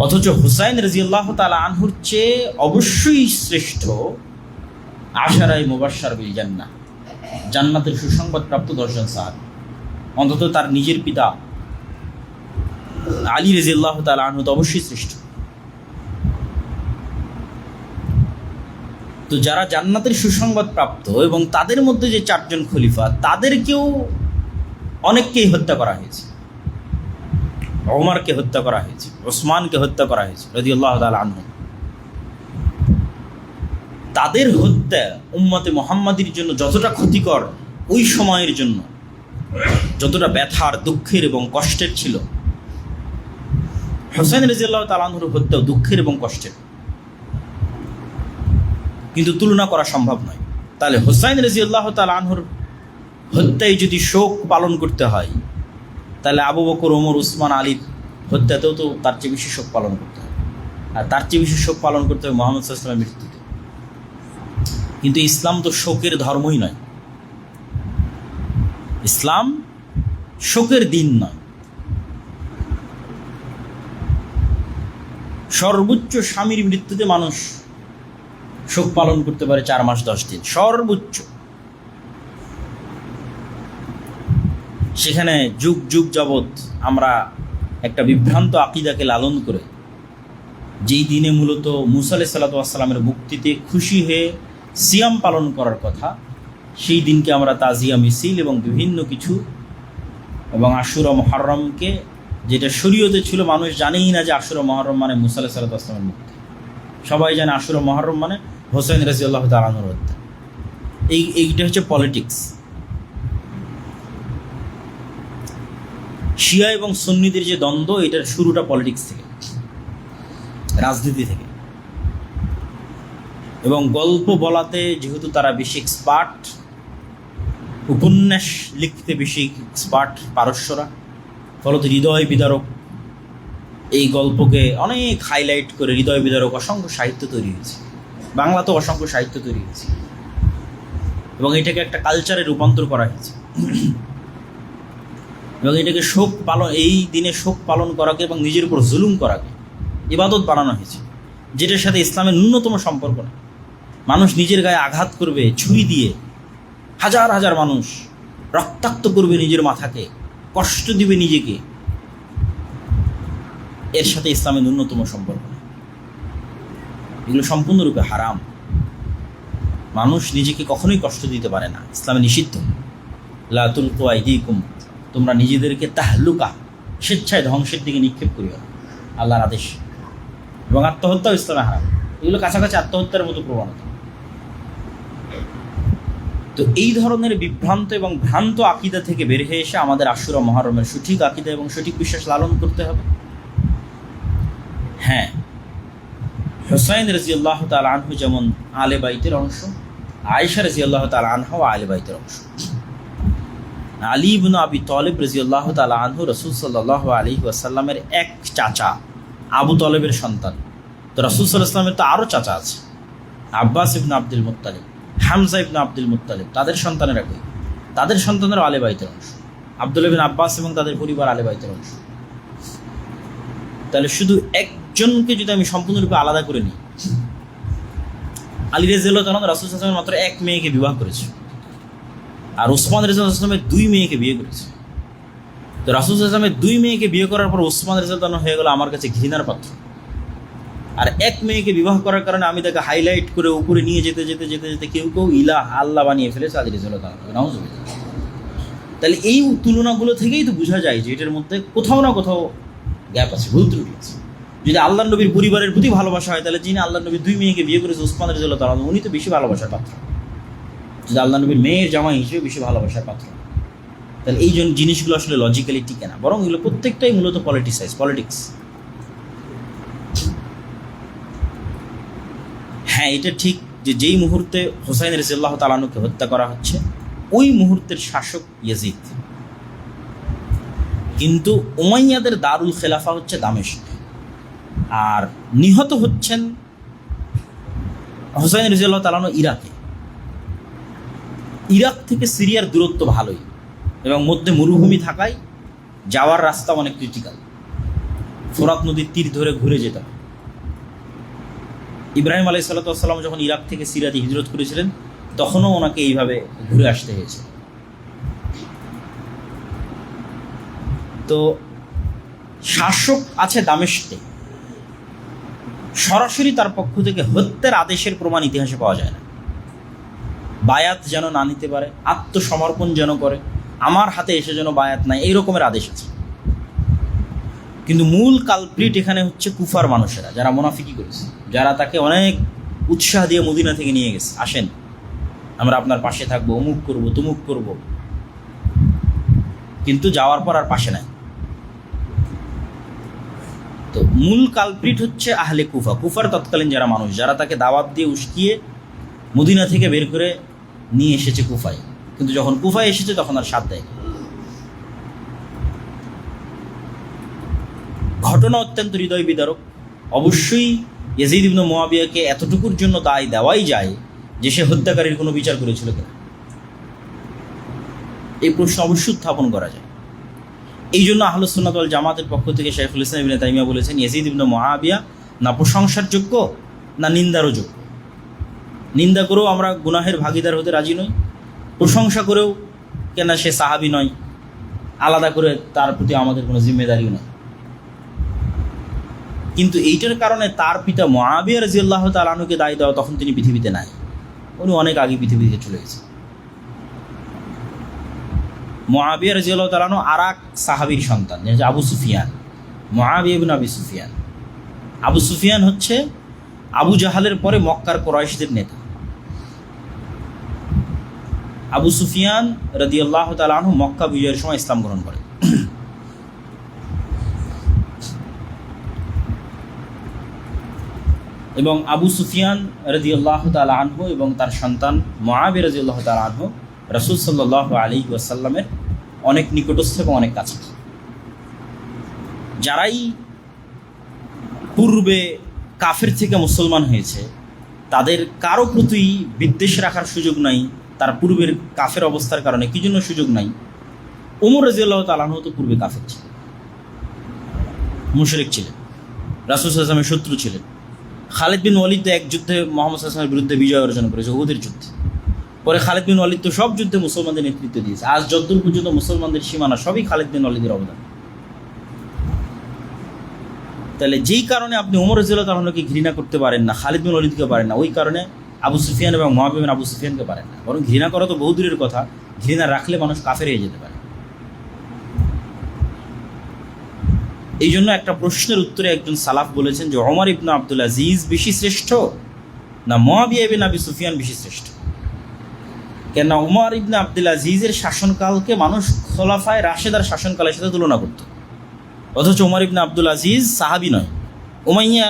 অথচ হুসাইন রাদিয়াল্লাহু তাআলা আনহুর চেয়ে অবশ্যই শ্রেষ্ঠ আশারায়ে মুবাশশার বিল জান্নাহ, জান্নাতের সুসংবাদ প্রাপ্ত 10 জন সাহাবী। অন্তত তার নিজের পিতা আলী রাদিয়াল্লাহু তাআলা আনহু তো অবশ্যই শ্রেষ্ঠ। তো যারা জান্নাতের সুসংবাদ প্রাপ্ত এবং তাদের মধ্যে যে 4 জন খলিফা, তাদেরকেও অনেককেই হত্যা করা হয়েছে। ওমরকে হত্যা করা হয়েছে, ওসমানকে হত্যা করা হয়েছে রাদিয়াল্লাহু তাআলা আনহু। তাদের হত্যা উম্মতে মুহাম্মাদির জন্য যতটা ক্ষতিকর, ওই সময়ের জন্য যতটা ব্যথার, দুঃখের এবং কষ্টের ছিল, হুসাইন রাদিয়াল্লাহু তাআলা আনহুর হত্যাও দুঃখের এবং কষ্টের, কিন্তু তুলনা করা সম্ভব নয়। তাহলে হুসাইন রাদিয়াল্লাহু তাআলা আনহুর হত্যায় যদি শোক পালন করতে হয়, তাহলে আবু বকর, ওমর, উসমান, আলীর হত্যাতেও তো তার চেয়ে বেশি শোক পালন করতে হবে, আর তার চেয়ে বেশি শোক পালন করতে হবে মুহাম্মদ সাল্লাল্লাহু আলাইহি ওয়াসাল্লামের মৃত্যুতে। কিন্তু ইসলাম তো শোকের ধর্মই নয়, ইসলাম শোকের দিন নয়। সর্বোচ্চ স্বামীর মৃত্যুতে মানুষ শোক পালন করতে পারে 4 মাস 10 দিন, সর্বোচ্চ। সেখানে যুগ যুগ যাবৎ আমরা একটা বিভ্রান্ত আকিদাকে লালন করে, যেই দিনে মূলত মুসা আলাইহিস সালাতু ওয়াস সালামের মুক্তিতে খুশি হয়ে সিয়াম পালন করার কথা, সেই দিনকে আমরা তাজিয়া মিছিল এবং বিভিন্ন কিছু, এবং আশুরা মুহররমকে, যেটা শরীয়তে ছিল মানুষ জানেই না যে আশুরা মুহররম মানে মুসা আলাইহিস সালাতু ওয়াস সালামের মুক্তি। সবাই জানে আশুরা মুহররম মানে হোসেন রাদিয়াল্লাহু তাআলা আনহুর হত্যা। এইটা হচ্ছে পলিটিক্স। শিয়া এবং সুন্নিদের যে দ্বন্দ্ব, এটার শুরুটা পলিটিক্স থেকে, রাজনীতি থেকে। এবং গল্প বলাতে যেহেতু তারা বেশি এক্সপার্ট, উপন্যাস লিখতে বেশি এক্সপার্ট পারস্যরা, ফলত হৃদয় বিদারক এই গল্পকে অনেক হাইলাইট করে হৃদয় বিদারক অসংখ্য সাহিত্য তৈরি হয়েছে, বাংলাতেও অসংখ্য সাহিত্য তৈরি হয়েছে, এবং এটাকে একটা কালচারে রূপান্তর করা হয়েছে। এবং এটাকে শোক পালন, এই দিনে শোক পালন করাকে এবং নিজের উপর জুলুম করাকে ইবাদত বানানো হয়েছে, যেটার সাথে ইসলামের ন্যূনতম সম্পর্ক নেই। মানুষ নিজের গায়ে আঘাত করবে ছুরি দিয়ে, হাজার হাজার মানুষ রক্তাক্ত করবে নিজের মাথাকে, কষ্ট দিবে নিজেকে, এর সাথে ইসলামের ন্যূনতম সম্পর্ক নেই। এগুলো সম্পূর্ণরূপে হারাম। মানুষ নিজেকে কখনোই কষ্ট দিতে পারে না, ইসলামে নিষিদ্ধ। লা তুলকু আইদিকুম, তোমরা নিজেদেরকে তাহলুকা, স্বেচ্ছায় ধ্বংসের দিকে নিক্ষেপ করিও না, আল্লাহর আদেশ। এবং আত্মহত্যাও ইসলামে হারাম। এগুলো কাছাকাছি আত্মহত্যার মতো প্রবণতা। তো এই ধরনের বিভ্রান্ত এবং ভ্রান্ত আকিদা থেকে বের হয়ে এসে আমাদের আশুরা মুহররমের সঠিক আকিদা এবং সঠিক বিশ্বাস লালন করতে হবে। হ্যাঁ, হুসাইন রাদিয়াল্লাহু তাআলা আনহু যেমন আলে বাইতের অংশ, আয়েশা রাদিয়াল্লাহু তাআলা আনহাও আলে বাইতের অংশ। আলী ইবনে আবি তালিব রাদিয়াল্লাহু তাআলা আনহু রাসূল সাল্লাল্লাহু আলাইহি ওয়াসাল্লামের এক চাচা, আবু তালেবের সন্তান। তো রাসূল সাল্লাল্লাহু আলাইহি ওয়াসাল্লামের তো আরও চাচা আছে, আব্বাস ইবনে আব্দুল মুত্তালিব, হামজা ইবনে আব্দুল মুত্তালিব, তাদের সন্তানেরা কই? তাদের সন্তানেরও আলে বাইতের অংশ। আব্দুল্লাহ বিন আব্বাস এবং তাদের পরিবার আলে বাইতের অংশ। তাহলে শুধু একজনকে যদি আমি সম্পূর্ণরূপে আলাদা করে নিই, আলী রাদিয়াল্লাহু তাআলা রাসূল সাল্লাল্লাহু আলাইহি ওয়াসাল্লাম মাত্র এক মেয়েকে বিবাহ করেছে, আর ওসমান রাদিয়াল্লাহু তাআলা 2 মেয়েকে বিয়ে করেছে। তো রাসূল সাল্লাল্লাহু আলাইহি ওয়াসাল্লাম 2 মেয়েকে বিয়ে করার পর ওসমান রাদিয়াল্লাহু তাআলা হয়ে গেল আমার কাছে ঘৃণার পাত্র। আর এক মেয়েকে বিবাহ করার কারণে আমি তাকে হাইলাইট করে উপরে নিয়ে যেতে যেতে যেতে যেতে কেউ কেউ ইলাহ, আল্লাহ বানিয়ে ফেলেছে আলী রাদিয়াল্লাহু তাআলা। নাউযুবিল্লাহ। তাহলে এই তুলনাগুলো থেকেই তো বোঝা যায় যে এটার মধ্যে কোথাও না কোথাও গ্যাপ আছে, ভুল ত্রুটি আছে। যদি আল্লাহ নবীর পরিবারের প্রতি ভালোবাসা হয়, তাহলে যিনি আল্লাহ নবীর 2 মেয়েকে বিয়ে করেছে ওসমান রাদিয়াল্লাহু তাআলা, উনি তো বেশি ভালোবাসার পাত্র। যদি আল্লাহ নবীর মেয়ের জামাই হিসেবে বেশি ভালোবাসার পাত্র, তাহলে এই জিনিসগুলো আসলে লজিক্যালি টিকে না, বরং এগুলো প্রত্যেকটাই মূলত পলিটিক্স। হ্যাঁ, এটা ঠিক যে যেই মুহূর্তে হুসাইন রাদিয়াল্লাহু তাআলা আনহুকে হত্যা করা হচ্ছে, ওই মুহূর্তের শাসক ইয়াজিদ, কিন্তু উমাইয়াদের দারুল খেলাফা হচ্ছে দামেস্ক। আর নিহত হচ্ছেন হুসাইন রাদিয়াল্লাহু তাআলা আনহু ইরাকে। ইরাক থেকে সিরিয়ার দূরত্ব ভালোই, এবং মধ্যে মরুভূমি থাকায় যাওয়ার রাস্তা অনেক ক্রিটিক্যাল। ফোরাত নদীর তীর ধরে ঘুরে যেতে হয়। ইব্রাহিম আলাইহিস সালাতু ওয়াস সালাম যখন ইরাক থেকে সিরিয়াতে হিজরত করেছিলেন, তখনও ওনাকে এইভাবে ঘুরে আসতে হয়েছে। তো শাসক আছে দামেস্কে, সরাসরি তার পক্ষ থেকে হত্যার আদেশের প্রমাণ ইতিহাসে পাওয়া যায় না। বায়াত যেন না নিতে পারে, আত্মসমর্পণ যেন করে, আমার হাতে এসে যেন বায়াত নাই, এই রকমের আদেশ আছে। কিন্তু মূল কালপ্রিট এখানে হচ্ছে কুফার মানুষেরা, যারা মুনাফিকি করেছে, যারা তাকে অনেক উৎসাহ দিয়ে মদিনা থেকে নিয়ে গেছে, আসেন আমরা আপনার পাশে থাকবো, অমুক করব তমুক করব, কিন্তু যাওয়ার পর আর পাশে নাই। তো মূল কালপ্রিট হচ্ছে আহলে কুফা, কুফার তৎকালীন যারা মানুষ, যারা তাকে দাওয়াত দিয়ে উস্কিয়ে মদিনা থেকে বের করে নিয়ে এসেছে কুফায়, কিন্তু যখন কুফায় এসেছে তখন আর সাথ দেয়। ঘটনা অত্যন্ত হৃদয় বিদারক। অবশ্যই ইয়াজিদ ইবনে মুয়াবিয়াকে এতটুকুর জন্য দায় দেওয়াই যায় যে সে হত্যাকারীর কোনো বিচার করেছিল কিনা? এই প্রশ্ন অবশ্যই উত্থাপন করা যায়। এই জন্য আহলুস সুন্নাত ওয়াল জামাতের পক্ষ থেকে শাইখুল ইসলাম ইবনে তাইমিয়া বলেছেন, ইয়াজিদ ইবনে মুআবিয়া না প্রশংসার যোগ্য না নিন্দারও যোগ্য। নিন্দা করেও আমরা গুনাহের ভাগিদার হতে রাজি নই, প্রশংসা করেও কেন সে সাহাবী নয়, আলাদা করে তার প্রতি আমাদের কোনো জিম্মেদারিও নেই। কিন্তু এইটার কারণে তার পিতা মুআবিয়া রাদিয়াল্লাহু তাআলা আনহুকে দায়ী দেওয়া, তখন তিনি পৃথিবীতে নাই, উনি অনেক আগে পৃথিবী থেকে চলে গেছেন। মুআবিয়া রাদিয়াল্লাহু তাআলা আনহু আর এক সাহাবীর সন্তান, যে আবু সুফিয়ান, মুআবিয়া ইবনে আবি সুফিয়ান। আবু সুফিয়ান হচ্ছে আবু জাহালের পরে মক্কার কুরাইশদের নেতা। আবু সুফিয়ান রাদিয়াল্লাহু তাআলা আনহু মক্কা বিজয়ের সময় ইসলাম গ্রহণ করেন। এবং আবু সুফিয়ান রাদিয়াল্লাহু তাআলা আনহু এবং তার সন্তান মুআবিয়া রাদিয়াল্লাহু তাআলা আনহু রাসূল সাল্লাল্লাহু আলাইহি ওয়াসাল্লামের অনেক নিকটস্থ এবং অনেক কাছে। যারাই পূর্বে কাফের থেকে মুসলমান হয়েছে, তাদের কারো প্রতি বিদ্বেষ রাখার সুযোগ নাই। তার পূর্বের কাফের অবস্থার কারণে কি জন্য সুযোগ নাই? ওমর রাদিয়াল্লাহু তাআলা আনহু তো পূর্বে কাফের ছিলেন, মুশরিক ছিলেন, রাসূল সাল্লাল্লাহু আলাইহি ওয়াসাল্লামের শত্রু ছিলেন। খালিদ বিন ওয়ালিদ এক যুদ্ধে মুহাম্মদ সাল্লাল্লাহু আলাইহি ওয়াসাল্লামের বিরুদ্ধে বিজয় অর্জন করেছে, উহুদের যুদ্ধে। পরে খালিদ বিন ওয়ালিদ তো সব যুদ্ধে মুসলমানদের নেতৃত্ব দিয়েছে। আজ যতদূর পর্যন্ত মুসলমানদের সীমানা সবই খালিদ বিন ওয়ালিদের অবদান। তাহলে যেই কারণে আপনি ওমর রাদিয়াল্লাহু তাআলা আনহুকে ঘৃণা করতে পারেন না, খালিদ বিন ওয়ালিদকে পারেন না, ওই কারণে আবু সুফিয়ান এবং মুআবিয়া বিন আবু সুফিয়ানকে পারেন না। বরং ঘৃণা করা তো বহু দূরের কথা, ঘৃণা রাখলে মানুষ কাফের হয়ে যেতে পারে। এই জন্য একটা প্রশ্নের উত্তরে একজন সালাফ বলেছেন যে ওমর ইবনে আব্দুল আজিজ বেশি শ্রেষ্ঠ না মুআবিয়া বিন আবি সুফিয়ান বেশি শ্রেষ্ঠ? কেন ওমর ইবনে আব্দুল আজিজের শাসনকালকে মানুষ খোলাফায়ে রাশেদার শাসনকালের সাথে তুলনা করত, অথচ ওমর ইবনে আব্দুল আজিজ সাহাবী নয়, উমাইয়া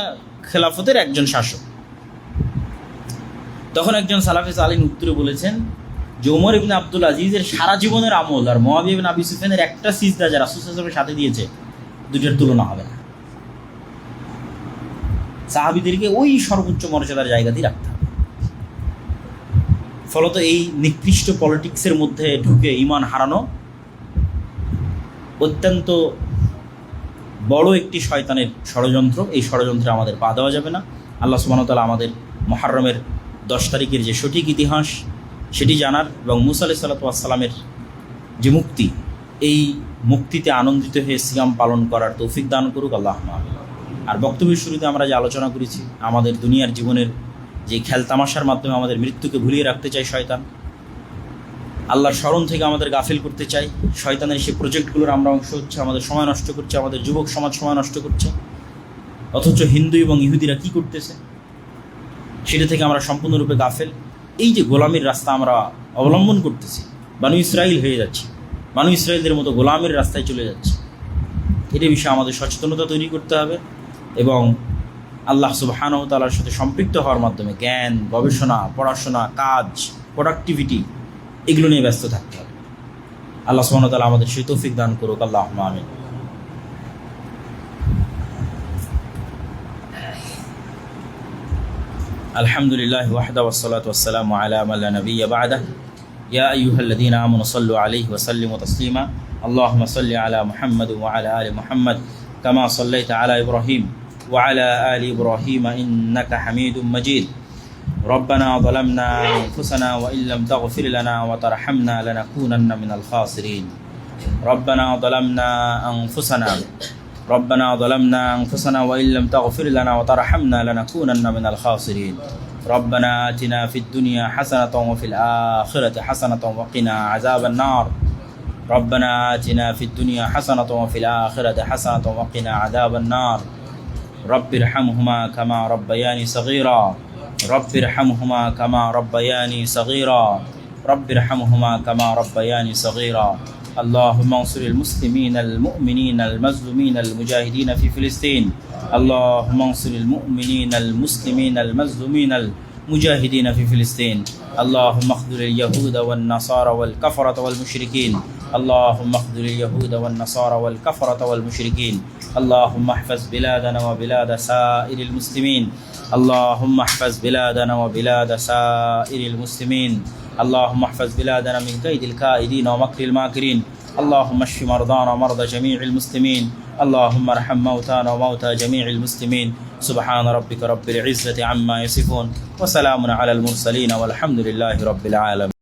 খেলাফতের একজন শাসক। তখন একজন সালাফে সালিন উত্তরে বলেছেন যে ওমর ইবনে আব্দুল আজিজের সারা জীবনের আমল আর মুআবিয়া বিন আবি সুফিয়ানের একটা সিজদা যারা রাসূল সাল্লাল্লাহু আলাইহি ওয়াসাল্লামের সাথে দিয়েছে, দুটোর তুলনা হবে না। সাহাবীদেরকে ওই সর্বোচ্চ মর্যাদার জায়গাতেই রাখতে হবে। ফলত এই নিকৃষ্ট পলিটিক্সের মধ্যে ঢুকে ঈমান হারানো অত্যন্ত বড় একটি শয়তানের ষড়যন্ত্র। এই ষড়যন্ত্রে আমাদের পা দেওয়া যাবে না। আল্লাহ সুবহানাহু ওয়া তাআলা আমাদের মুহররমের 10 তারিখের যে সঠিক ইতিহাস সেটি জানার এবং মুসা আলাইহিস সালাতু ওয়াস সালামের যে মুক্তি, এই মুক্তিতে আনন্দিত হয়ে সিয়াম পালন করার তৌফিক দান করুক আল্লাহুম্মা আমিন। আর বক্তব্যের শুরুতে আমরা যে আলোচনা করেছি, আমাদের দুনিয়ার জীবনের যে খেলতামাশার মাধ্যমে আমাদের মৃত্যুকে ভুলিয়ে রাখতে চাই শয়তান, আল্লাহর স্মরণ থেকে আমাদের গাফিল করতে চাই, শয়তানের সেই প্রজেক্টগুলোর আমরা অংশ হচ্ছে, আমাদের সময় নষ্ট করছে, আমাদের যুবক সমাজ সময় নষ্ট করছে। অথচ হিন্দু এবং ইহুদিরা কি করতেছে সেটা থেকে আমরা সম্পূর্ণরূপে গাফেল। এই যে গোলামির রাস্তা আমরা অবলম্বন করতেছি, বানু ইসরাইল হয়ে যাচ্ছে, বানু ইসরাইলদের মতো গোলামের রাস্তায় চলে যাচ্ছে। এটা বিষয়ে আমাদের সচেতনতা তৈরি করতে হবে এবং আল্লাহ সুবহানাহু ওয়া তাআলার সাথে সম্পৃক্ত হওয়ার মাধ্যমে জ্ঞান, গবেষণা, পড়াশোনা, কাজ, প্রোডাক্টিভিটি এগুলো নিয়ে ব্যস্ত থাকতে হবে। আল্লাহ সুবহানাহু ওয়া তাআলা আমাদের সেই তৌফিক দান করুক আল্লাহুম্মা আমিন। আলহামদুলিল্লাহ ওয়াহদা ওয়াসসালাতু ওয়াসসালামু আলা মান লা নাবিয়্যা বা'দা। ইয়া আইয়ুহাল্লাযীনা আমানু সাল্লু আলাইহি ওয়া সাল্লিমু তাসলিমা। আল্লাহুম্মা সাল্লি আলা মুহাম্মাদ ওয়া আলা আলি মুহাম্মাদ কামা সাল্লাইতা আলা ইব্রাহিম ওয়া আলা আলি ইব্রাহিম ইন্নাকা হামিদুম মাজিদ। ربنا ظلمنا أنفسنا وإن لم تغفر لنا وترحمنا لنكونن من الخاسرين. ربنا ظلمنا أنفسنا وإن لم تغفر لنا وترحمنا لنكونن من الخاسرين. ربنا آتنا في الدنيا حسنة وفي الآخرة حسنة وقنا عذاب النار. ربنا آتنا في الدنيا حسنة وفي الآخرة حسنة وقنا عذاب النار. رب ارحمهما كما ربياني صغيرا. رب ارحمهما كما ربياني صغيرا. رب ارحمهما كما ربياني صغيرا. اللهم انصر المسلمين المؤمنين المظلومين المجاهدين في فلسطين. اللهم انصر المؤمنين المسلمين المظلومين المجاهدين في فلسطين. اللهم اخذل اليهود والنصارى والكفرة والمشركين. اللهم اخذل اليهود والنصارى والكفرة والمشركين. اللهم احفظ بلادنا وبلاد سائر المسلمين. اللهم احفظ بلادنا وبلاد سائر المسلمين. اللهم احفظ بلادنا من كيد الكائدين ومكر الماكرين. اللهم اشف مرضانا ومرضى جميع المسلمين. اللهم ارحم موتانا وموتى جميع المسلمين. سبحان ربك رب العزة عما يصفون وسلام على المرسلين والحمد لله رب العالمين.